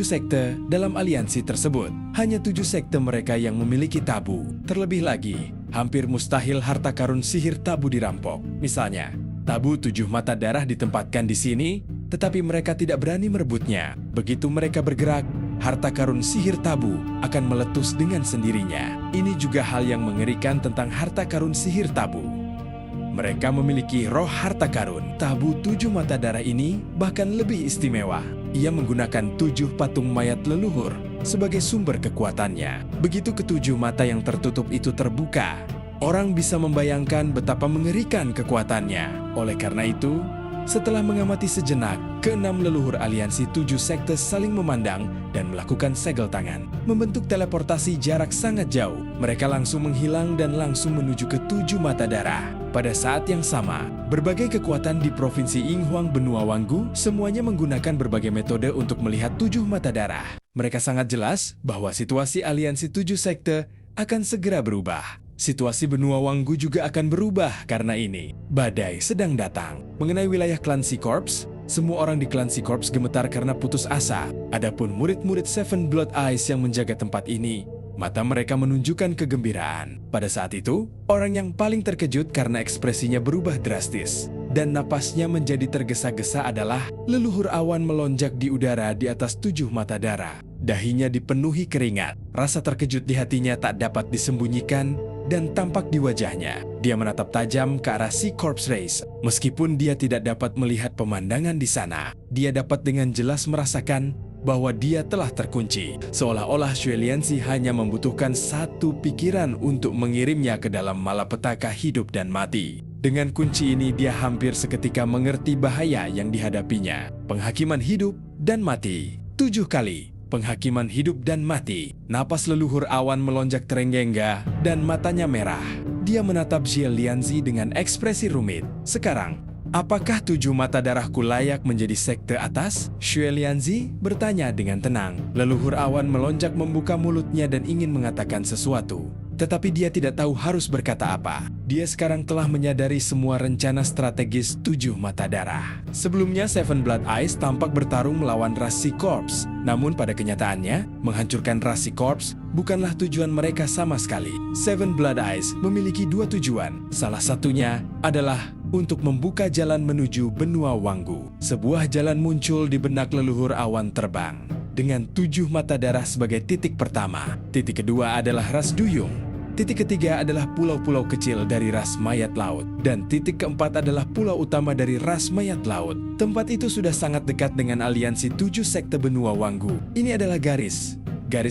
sekte dalam aliansi tersebut, hanya 7 sekte mereka yang memiliki tabu. Terlebih lagi, hampir mustahil harta karun sihir tabu dirampok. Misalnya, tabu 7 mata darah ditempatkan di sini, tetapi mereka tidak berani merebutnya. Begitu mereka bergerak, harta karun sihir tabu akan meletus dengan sendirinya. Ini juga hal yang mengerikan tentang harta karun sihir tabu. Mereka memiliki roh harta karun. Tabu 7 mata darah ini bahkan lebih istimewa. Ia menggunakan 7 patung mayat leluhur sebagai sumber kekuatannya. Begitu ketujuh mata yang tertutup itu terbuka, orang bisa membayangkan betapa mengerikan kekuatannya. Oleh karena itu, setelah mengamati sejenak, ke-6 leluhur aliansi 7 sekte saling memandang dan melakukan segel tangan. Membentuk teleportasi jarak sangat jauh. Mereka langsung menghilang dan langsung menuju ke 7 mata darah. Pada saat yang sama, berbagai kekuatan di Provinsi Yinghuang Benua Wanggu semuanya menggunakan berbagai metode untuk melihat 7 mata darah. Mereka sangat jelas bahwa situasi aliansi 7 sekte akan segera berubah. Situasi benua Wanggu juga akan berubah karena ini. Badai sedang datang. Mengenai wilayah klan Sea Corps, semua orang di klan Sea Corps gemetar karena putus asa. Adapun murid-murid Seven Blood Eyes yang menjaga tempat ini, mata mereka menunjukkan kegembiraan. Pada saat itu, orang yang paling terkejut karena ekspresinya berubah drastis dan napasnya menjadi tergesa-gesa adalah leluhur awan melonjak di udara di atas 7 mata darah. Dahinya dipenuhi keringat. Rasa terkejut di hatinya tak dapat disembunyikan dan tampak di wajahnya. Dia menatap tajam ke arah Sea Corps Race. Meskipun dia tidak dapat melihat pemandangan di sana, dia dapat dengan jelas merasakan bahwa dia telah terkunci. Seolah-olah Xue Lianzi hanya membutuhkan satu pikiran untuk mengirimnya ke dalam malapetaka hidup dan mati. Dengan kunci ini dia hampir seketika mengerti bahaya yang dihadapinya. Penghakiman hidup dan mati. 7 kali. Penghakiman hidup dan mati. Napas leluhur awan melonjak terenggengga dan matanya merah. Dia menatap Xue Lianzi dengan ekspresi rumit. Sekarang, apakah 7 mata darahku layak menjadi sekte atas? Xue Lianzi bertanya dengan tenang. Leluhur awan melonjak membuka mulutnya dan ingin mengatakan sesuatu. Tetapi dia tidak tahu harus berkata apa. Dia sekarang telah menyadari semua rencana strategis 7 mata darah. Sebelumnya, Seven Blood Eyes tampak bertarung melawan ras Sea Corps. Namun pada kenyataannya, menghancurkan ras Sea Corps bukanlah tujuan mereka sama sekali. Seven Blood Eyes memiliki 2 tujuan. Salah satunya adalah untuk membuka jalan menuju benua Wanggu. Sebuah jalan muncul di benak leluhur awan terbang, dengan 7 mata darah sebagai titik pertama. Titik kedua adalah ras Duyung. Titik ketiga adalah pulau-pulau kecil dari ras mayat laut. Dan titik keempat adalah pulau utama dari ras mayat laut. Tempat itu sudah sangat dekat dengan aliansi 7 sekte benua Wanggu. Ini adalah garis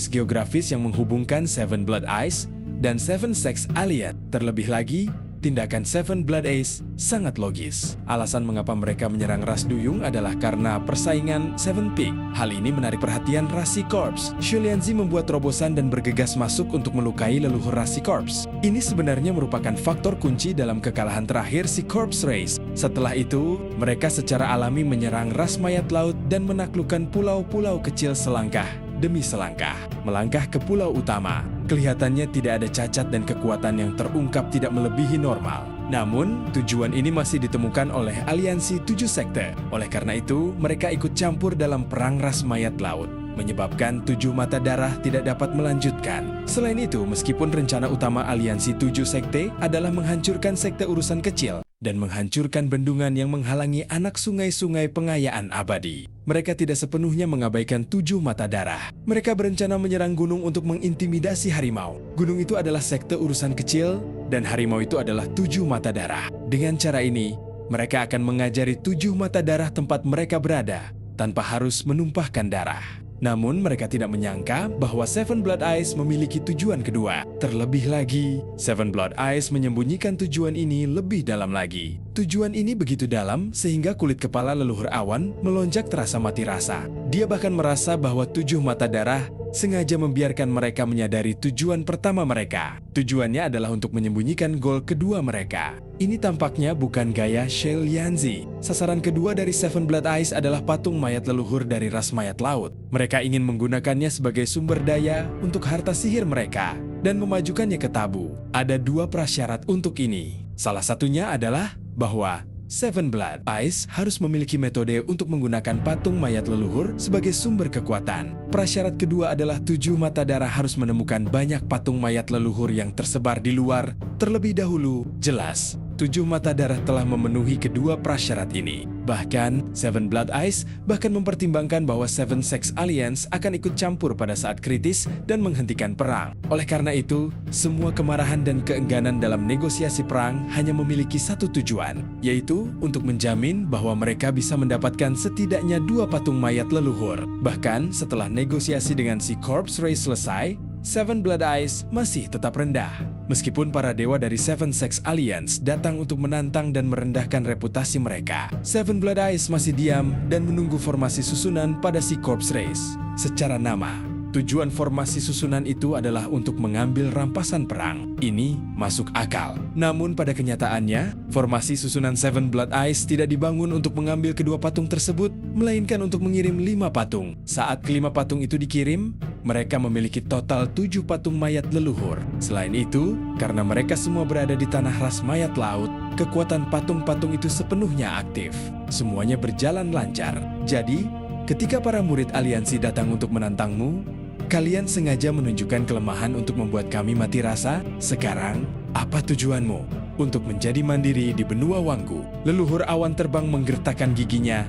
geografis yang menghubungkan Seven Blood Eyes dan Seven Sex Alliance. Terlebih lagi, tindakan Seven Blood Eyes sangat logis. Alasan mengapa mereka menyerang ras Duyung adalah karena persaingan Seven Peak. Hal ini menarik perhatian ras Sea Corps. Xue Lianzi membuat terobosan dan bergegas masuk untuk melukai leluhur ras Sea Corps. Ini sebenarnya merupakan faktor kunci dalam kekalahan terakhir Sea Corps Race. Setelah itu, mereka secara alami menyerang ras mayat laut dan menaklukkan pulau-pulau kecil selangkah demi selangkah. Melangkah ke pulau utama, kelihatannya tidak ada cacat dan kekuatan yang terungkap tidak melebihi normal. Namun, tujuan ini masih ditemukan oleh aliansi 7 sekte. Oleh karena itu, mereka ikut campur dalam perang ras mayat laut, menyebabkan 7 mata darah tidak dapat melanjutkan. Selain itu, meskipun rencana utama aliansi 7 sekte adalah menghancurkan sekte urusan kecil dan menghancurkan bendungan yang menghalangi anak sungai-sungai pengayaan abadi, mereka tidak sepenuhnya mengabaikan 7 mata darah. Mereka berencana menyerang gunung untuk mengintimidasi harimau. Gunung itu adalah sekte urusan kecil dan harimau itu adalah 7 mata darah. Dengan cara ini, mereka akan mengajari 7 mata darah tempat mereka berada tanpa harus menumpahkan darah. Namun mereka tidak menyangka bahwa Seven Blood Eyes memiliki tujuan kedua. Terlebih lagi, Seven Blood Eyes menyembunyikan tujuan ini lebih dalam lagi. Tujuan ini begitu dalam sehingga kulit kepala leluhur awan melonjak terasa mati rasa. Dia bahkan merasa bahwa 7 mata darah sengaja membiarkan mereka menyadari tujuan pertama mereka. Tujuannya adalah untuk menyembunyikan gol kedua mereka. Ini tampaknya bukan gaya She Lianzi. Sasaran kedua dari Seven Blood Eyes adalah patung mayat leluhur dari ras mayat laut. Mereka ingin menggunakannya sebagai sumber daya untuk harta sihir mereka dan memajukannya ke tabu. Ada 2 prasyarat untuk ini. Salah satunya adalah bahwa Seven Blood Eyes harus memiliki metode untuk menggunakan patung mayat leluhur sebagai sumber kekuatan. Prasyarat kedua adalah 7 mata darah harus menemukan banyak patung mayat leluhur yang tersebar di luar terlebih dahulu. Jelas, 7 mata darah telah memenuhi kedua prasyarat ini. Bahkan, Seven Blood Eyes bahkan mempertimbangkan bahwa Seven Sex Alliance akan ikut campur pada saat kritis dan menghentikan perang. Oleh karena itu, semua kemarahan dan keengganan dalam negosiasi perang hanya memiliki satu tujuan, yaitu untuk menjamin bahwa mereka bisa mendapatkan setidaknya 2 patung mayat leluhur. Bahkan, setelah negosiasi dengan si Corpse Race selesai, Seven Blood Eyes masih tetap rendah. Meskipun para dewa dari Seven Sex Alliance datang untuk menantang dan merendahkan reputasi mereka, Seven Blood Eyes masih diam dan menunggu formasi susunan pada si Corpse Race. Secara nama, tujuan formasi susunan itu adalah untuk mengambil rampasan perang. Ini masuk akal. Namun pada kenyataannya, formasi susunan Seven Blood Eyes tidak dibangun untuk mengambil kedua patung tersebut, melainkan untuk mengirim 5 patung. Saat ke-5 patung itu dikirim, mereka memiliki total 7 patung mayat leluhur. Selain itu, karena mereka semua berada di tanah ras mayat laut, kekuatan patung-patung itu sepenuhnya aktif. Semuanya berjalan lancar. Jadi, ketika para murid aliansi datang untuk menantangmu, kalian sengaja menunjukkan kelemahan untuk membuat kami mati rasa. Sekarang, apa tujuanmu? Untuk menjadi mandiri di benua Wanggu. Leluhur awan terbang menggertakkan giginya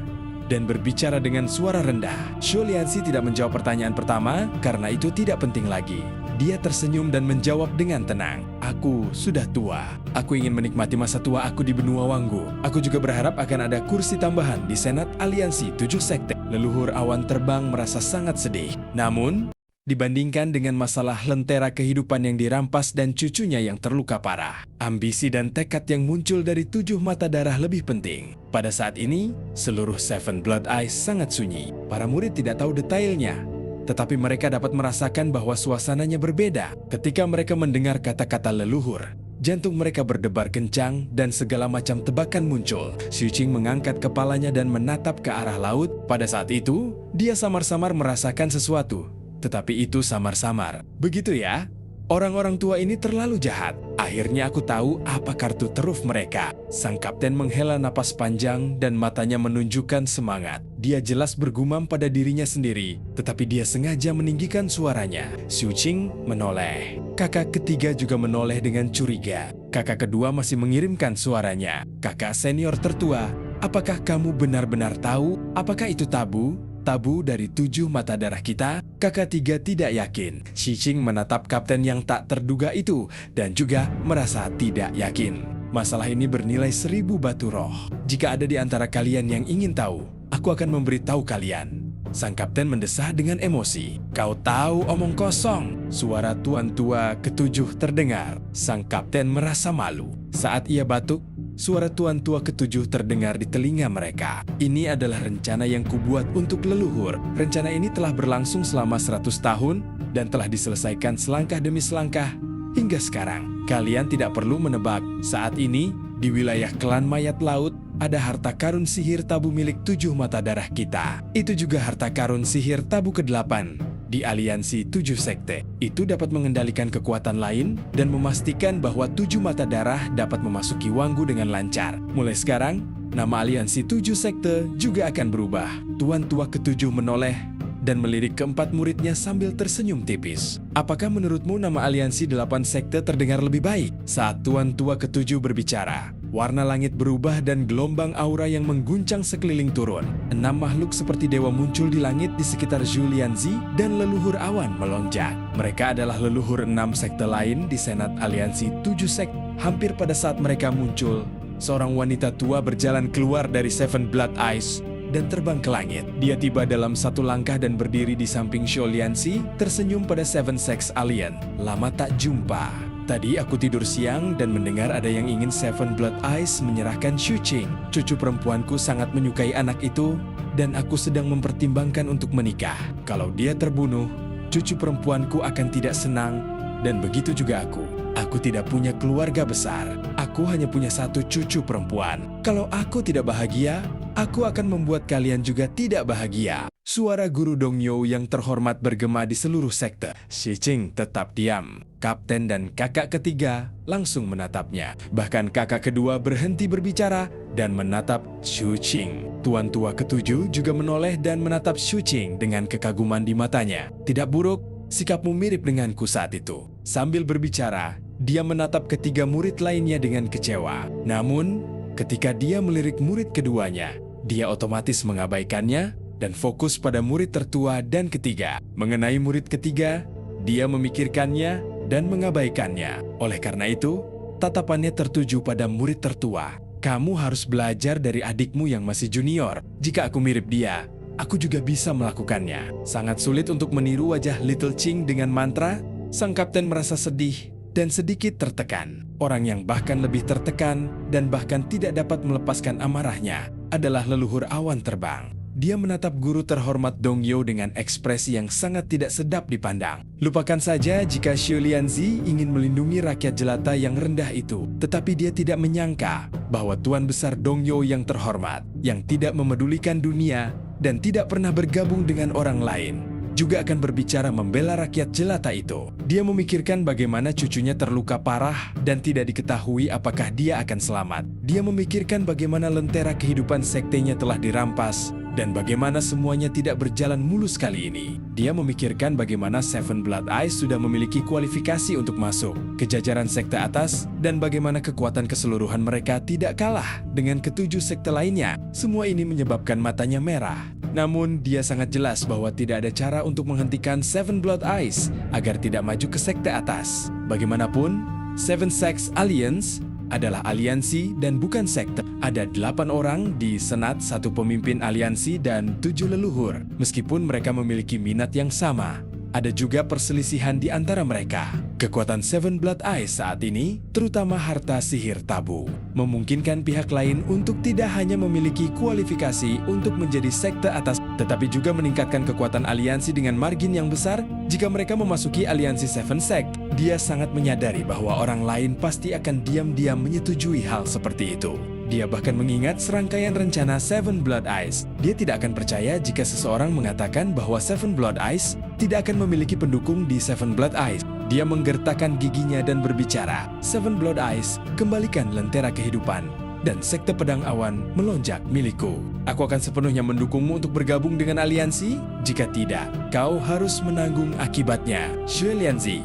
dan berbicara dengan suara rendah. Shu Lianzi tidak menjawab pertanyaan pertama karena itu tidak penting lagi. Dia tersenyum dan menjawab dengan tenang. Aku sudah tua. Aku ingin menikmati masa tua aku di benua Wanggu. Aku juga berharap akan ada kursi tambahan di Senat Aliansi 7 Sekte. Leluhur awan terbang merasa sangat sedih. Namun, dibandingkan dengan masalah lentera kehidupan yang dirampas dan cucunya yang terluka parah, ambisi dan tekad yang muncul dari 7 mata darah lebih penting. Pada saat ini, seluruh Seven Blood Eyes sangat sunyi. Para murid tidak tahu detailnya, tetapi mereka dapat merasakan bahwa suasananya berbeda. Ketika mereka mendengar kata-kata leluhur, jantung mereka berdebar kencang dan segala macam tebakan muncul. Xu Qing mengangkat kepalanya dan menatap ke arah laut. Pada saat itu, dia samar-samar merasakan sesuatu. Tetapi itu samar-samar. Begitu ya? Orang-orang tua ini terlalu jahat. Akhirnya aku tahu apa kartu teruf mereka. Sang kapten menghela napas panjang dan matanya menunjukkan semangat. Dia jelas bergumam pada dirinya sendiri, tetapi dia sengaja meninggikan suaranya. Xu Qing menoleh. Kakak ketiga juga menoleh dengan curiga. Kakak kedua masih mengirimkan suaranya. Kakak senior tertua, apakah kamu benar-benar tahu? Apakah itu tabu? Tabu dari 7 mata darah kita? Kakak tiga tidak yakin. Xu Qing menatap kapten yang tak terduga itu dan juga merasa tidak yakin. Masalah ini bernilai 1000 batu roh. Jika ada di antara kalian yang ingin tahu, aku akan memberitahu kalian. Sang kapten mendesah dengan emosi. Kau tahu omong kosong. Suara tuan tua ketujuh terdengar. Sang kapten merasa malu. Saat ia batuk, suara tuan tua ketujuh terdengar di telinga mereka. Ini adalah rencana yang kubuat untuk leluhur. Rencana ini telah berlangsung selama 100 tahun dan telah diselesaikan selangkah demi selangkah hingga sekarang. Kalian tidak perlu menebak. Saat ini, di wilayah klan mayat laut, ada harta karun sihir tabu milik 7 mata darah kita. Itu juga harta karun sihir tabu ke-8 di Aliansi 7 Sekte. Itu dapat mengendalikan kekuatan lain dan memastikan bahwa 7 mata darah dapat memasuki Wanggu dengan lancar. Mulai sekarang, nama Aliansi 7 Sekte juga akan berubah. Tuan tua ke-7 menoleh dan melirik keempat muridnya sambil tersenyum tipis. Apakah menurutmu nama Aliansi 8 Sekte terdengar lebih baik? Saat tuan tua ke-7 berbicara, warna langit berubah dan gelombang aura yang mengguncang sekeliling turun. 6 makhluk seperti dewa muncul di langit di sekitar Zhu Lianzi dan leluhur awan melonjak. Mereka adalah leluhur 6 sekte lain di Senat Aliansi 7 Sekte. Hampir pada saat mereka muncul, seorang wanita tua berjalan keluar dari Seven Blood Eyes dan terbang ke langit. Dia tiba dalam satu langkah dan berdiri di samping Shu Lianzi, tersenyum pada Seven Sex Alliance. Lama tak jumpa. Tadi aku tidur siang dan mendengar ada yang ingin Seven Blood Eyes menyerahkan Shu Qing. Cucu perempuanku sangat menyukai anak itu dan aku sedang mempertimbangkan untuk menikah. Kalau dia terbunuh, cucu perempuanku akan tidak senang dan begitu juga aku. Aku tidak punya keluarga besar. Aku hanya punya satu cucu perempuan. Kalau aku tidak bahagia, aku akan membuat kalian juga tidak bahagia. Suara guru Dongyo yang terhormat bergema di seluruh sekte. Shi Qing tetap diam. Kapten dan kakak ketiga langsung menatapnya. Bahkan kakak kedua berhenti berbicara dan menatap Shu Qing. Tuan tua ketujuh juga menoleh dan menatap Shu Qing dengan kekaguman di matanya. Tidak buruk, sikapmu mirip denganku saat itu. Sambil berbicara, dia menatap ketiga murid lainnya dengan kecewa. Namun, ketika dia melirik murid keduanya, dia otomatis mengabaikannya dan fokus pada murid tertua dan ketiga. Mengenai murid ketiga, dia memikirkannya dan mengabaikannya. Oleh karena itu, tatapannya tertuju pada murid tertua. Kamu harus belajar dari adikmu yang masih junior. Jika aku mirip dia, aku juga bisa melakukannya. Sangat sulit untuk meniru wajah Little Qing dengan mantra. Sang kapten merasa sedih dan sedikit tertekan. Orang yang bahkan lebih tertekan dan bahkan tidak dapat melepaskan amarahnya adalah leluhur awan terbang. Dia menatap guru terhormat Dongyo dengan ekspresi yang sangat tidak sedap dipandang. Lupakan saja jika Xu Lianzi ingin melindungi rakyat jelata yang rendah itu. Tetapi dia tidak menyangka bahwa Tuan Besar Dongyo yang terhormat, yang tidak memedulikan dunia dan tidak pernah bergabung dengan orang lain, juga akan berbicara membela rakyat jelata itu. Dia memikirkan bagaimana cucunya terluka parah dan tidak diketahui apakah dia akan selamat. Dia memikirkan bagaimana lentera kehidupan sektenya telah dirampas dan bagaimana semuanya tidak berjalan mulus kali ini. Dia memikirkan bagaimana Seven Blood Eyes sudah memiliki kualifikasi untuk masuk ke jajaran sekte atas dan bagaimana kekuatan keseluruhan mereka tidak kalah dengan ketujuh sekte lainnya. Semua ini menyebabkan matanya merah. Namun, dia sangat jelas bahwa tidak ada cara untuk menghentikan Seven Blood Eyes agar tidak maju ke sekte atas. Bagaimanapun, Seven Sects Alliance adalah aliansi dan bukan sekte. Ada 8 orang di senat, 1 pemimpin aliansi dan 7 leluhur. Meskipun mereka memiliki minat yang sama, ada juga perselisihan di antara mereka. Kekuatan Seven Blood Eyes saat ini, terutama harta sihir tabu, memungkinkan pihak lain untuk tidak hanya memiliki kualifikasi untuk menjadi sekte atas, tetapi juga meningkatkan kekuatan aliansi dengan margin yang besar. Jika mereka memasuki aliansi Seven Sect, dia sangat menyadari bahwa orang lain pasti akan diam-diam menyetujui hal seperti itu. Dia bahkan mengingat serangkaian rencana Seven Blood Eyes. Dia tidak akan percaya jika seseorang mengatakan bahwa Seven Blood Eyes tidak akan memiliki pendukung di Seven Blood Eyes. Dia menggertakkan giginya dan berbicara, Seven Blood Eyes, kembalikan lentera kehidupan, dan sekte pedang awan melonjak milikku. Aku akan sepenuhnya mendukungmu untuk bergabung dengan aliansi. Jika tidak, kau harus menanggung akibatnya. Xu Lianzi,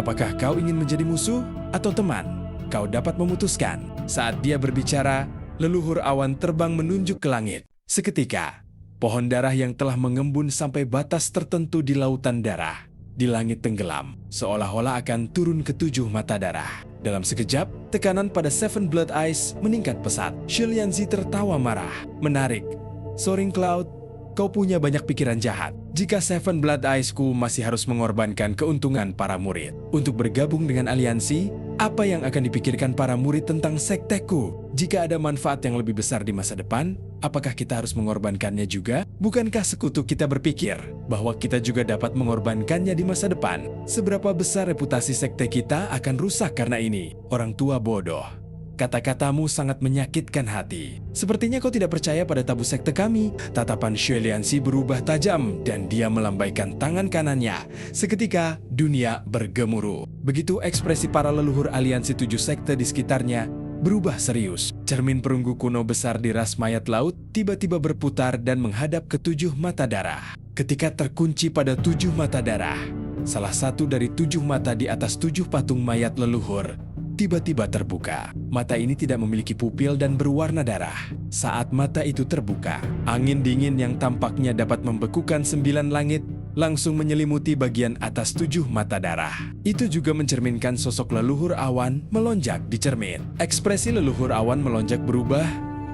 apakah kau ingin menjadi musuh atau teman? Kau dapat memutuskan. Saat dia berbicara, leluhur awan terbang menunjuk ke langit. Seketika, pohon darah yang telah mengembun sampai batas tertentu di lautan darah, di langit tenggelam, seolah-olah akan turun ke 7 mata darah. Dalam sekejap, tekanan pada Seven Blood Eyes meningkat pesat. Xu Lianzi tertawa marah. Menarik. Soaring Cloud, kau punya banyak pikiran jahat. Jika Seven Blood Eyes-ku masih harus mengorbankan keuntungan para murid untuk bergabung dengan aliansi, apa yang akan dipikirkan para murid tentang sekteku? Jika ada manfaat yang lebih besar di masa depan, apakah kita harus mengorbankannya juga? Bukankah sekutu kita berpikir bahwa kita juga dapat mengorbankannya di masa depan? Seberapa besar reputasi sekte kita akan rusak karena ini? Orang tua bodoh. Kata-katamu sangat menyakitkan hati. Sepertinya kau tidak percaya pada tabu sekte kami. Tatapan Xu Lianzi berubah tajam dan dia melambaikan tangan kanannya. Seketika, dunia bergemuruh. Begitu ekspresi para leluhur aliansi 7 sekte di sekitarnya berubah serius. Cermin perunggu kuno besar di ras mayat laut tiba-tiba berputar dan menghadap ke 7 mata darah. Ketika terkunci pada 7 mata darah, salah satu dari 7 mata di atas 7 patung mayat leluhur tiba-tiba terbuka. Mata ini tidak memiliki pupil dan berwarna darah. Saat mata itu terbuka, angin dingin yang tampaknya dapat membekukan 9 langit langsung menyelimuti bagian atas 7 mata darah. Itu juga mencerminkan sosok leluhur awan melonjak di cermin. Ekspresi leluhur awan melonjak berubah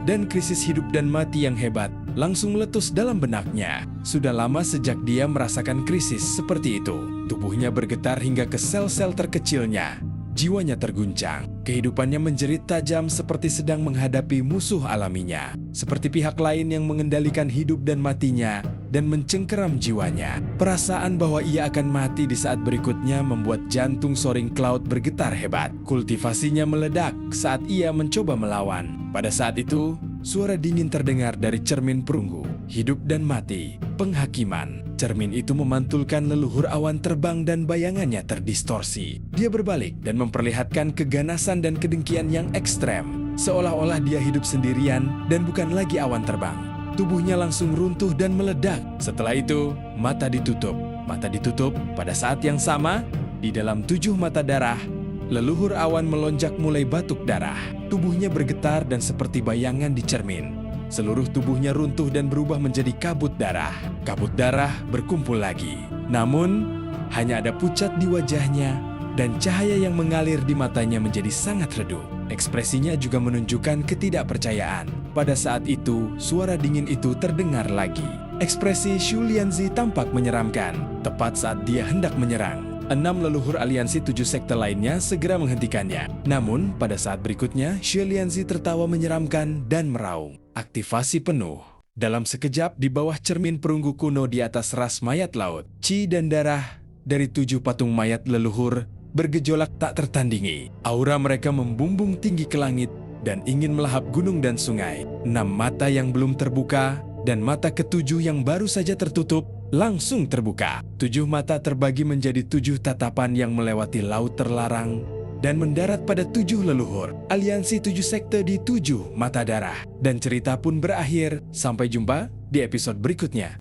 dan krisis hidup dan mati yang hebat langsung meletus dalam benaknya. Sudah lama sejak dia merasakan krisis seperti itu. Tubuhnya bergetar hingga ke sel-sel terkecilnya. jiwanya terguncang. Kehidupannya menjerit tajam seperti sedang menghadapi musuh alaminya. Seperti pihak lain yang mengendalikan hidup dan matinya dan mencengkeram jiwanya. Perasaan bahwa ia akan mati di saat berikutnya membuat jantung Soaring Cloud bergetar hebat. Kultivasinya meledak saat ia mencoba melawan. Pada saat itu, suara dingin terdengar dari cermin perunggu. Hidup dan mati, penghakiman. Cermin itu memantulkan leluhur awan terbang dan bayangannya terdistorsi. Dia berbalik dan memperlihatkan keganasan dan kedengkian yang ekstrem. Seolah-olah dia hidup sendirian dan bukan lagi awan terbang. Tubuhnya langsung runtuh dan meledak. Setelah itu, mata ditutup. Mata ditutup pada saat yang sama, di dalam 7 mata darah, leluhur awan melonjak mulai batuk darah. Tubuhnya bergetar dan seperti bayangan di cermin. Seluruh tubuhnya runtuh dan berubah menjadi kabut darah. Kabut darah berkumpul lagi. Namun, hanya ada pucat di wajahnya dan cahaya yang mengalir di matanya menjadi sangat redup. Ekspresinya juga menunjukkan ketidakpercayaan. Pada saat itu, suara dingin itu terdengar lagi. Ekspresi Xu Lianzi tampak menyeramkan. Tepat saat dia hendak menyerang, 6 leluhur aliansi 7 sekte lainnya segera menghentikannya. Namun, pada saat berikutnya, Xu Lianzi tertawa menyeramkan dan meraung. Aktivasi penuh. Dalam sekejap, di bawah cermin perunggu kuno di atas ras mayat laut, Qi dan darah dari 7 patung mayat leluhur bergejolak tak tertandingi. Aura mereka membumbung tinggi ke langit dan ingin melahap gunung dan sungai. 6 mata yang belum terbuka dan mata ke-7 yang baru saja tertutup langsung terbuka. 7 mata terbagi menjadi 7 tatapan yang melewati laut terlarang dan mendarat pada 7 leluhur. Aliansi 7 sekte di 7 mata darah. Dan cerita pun berakhir. Sampai jumpa di episode berikutnya.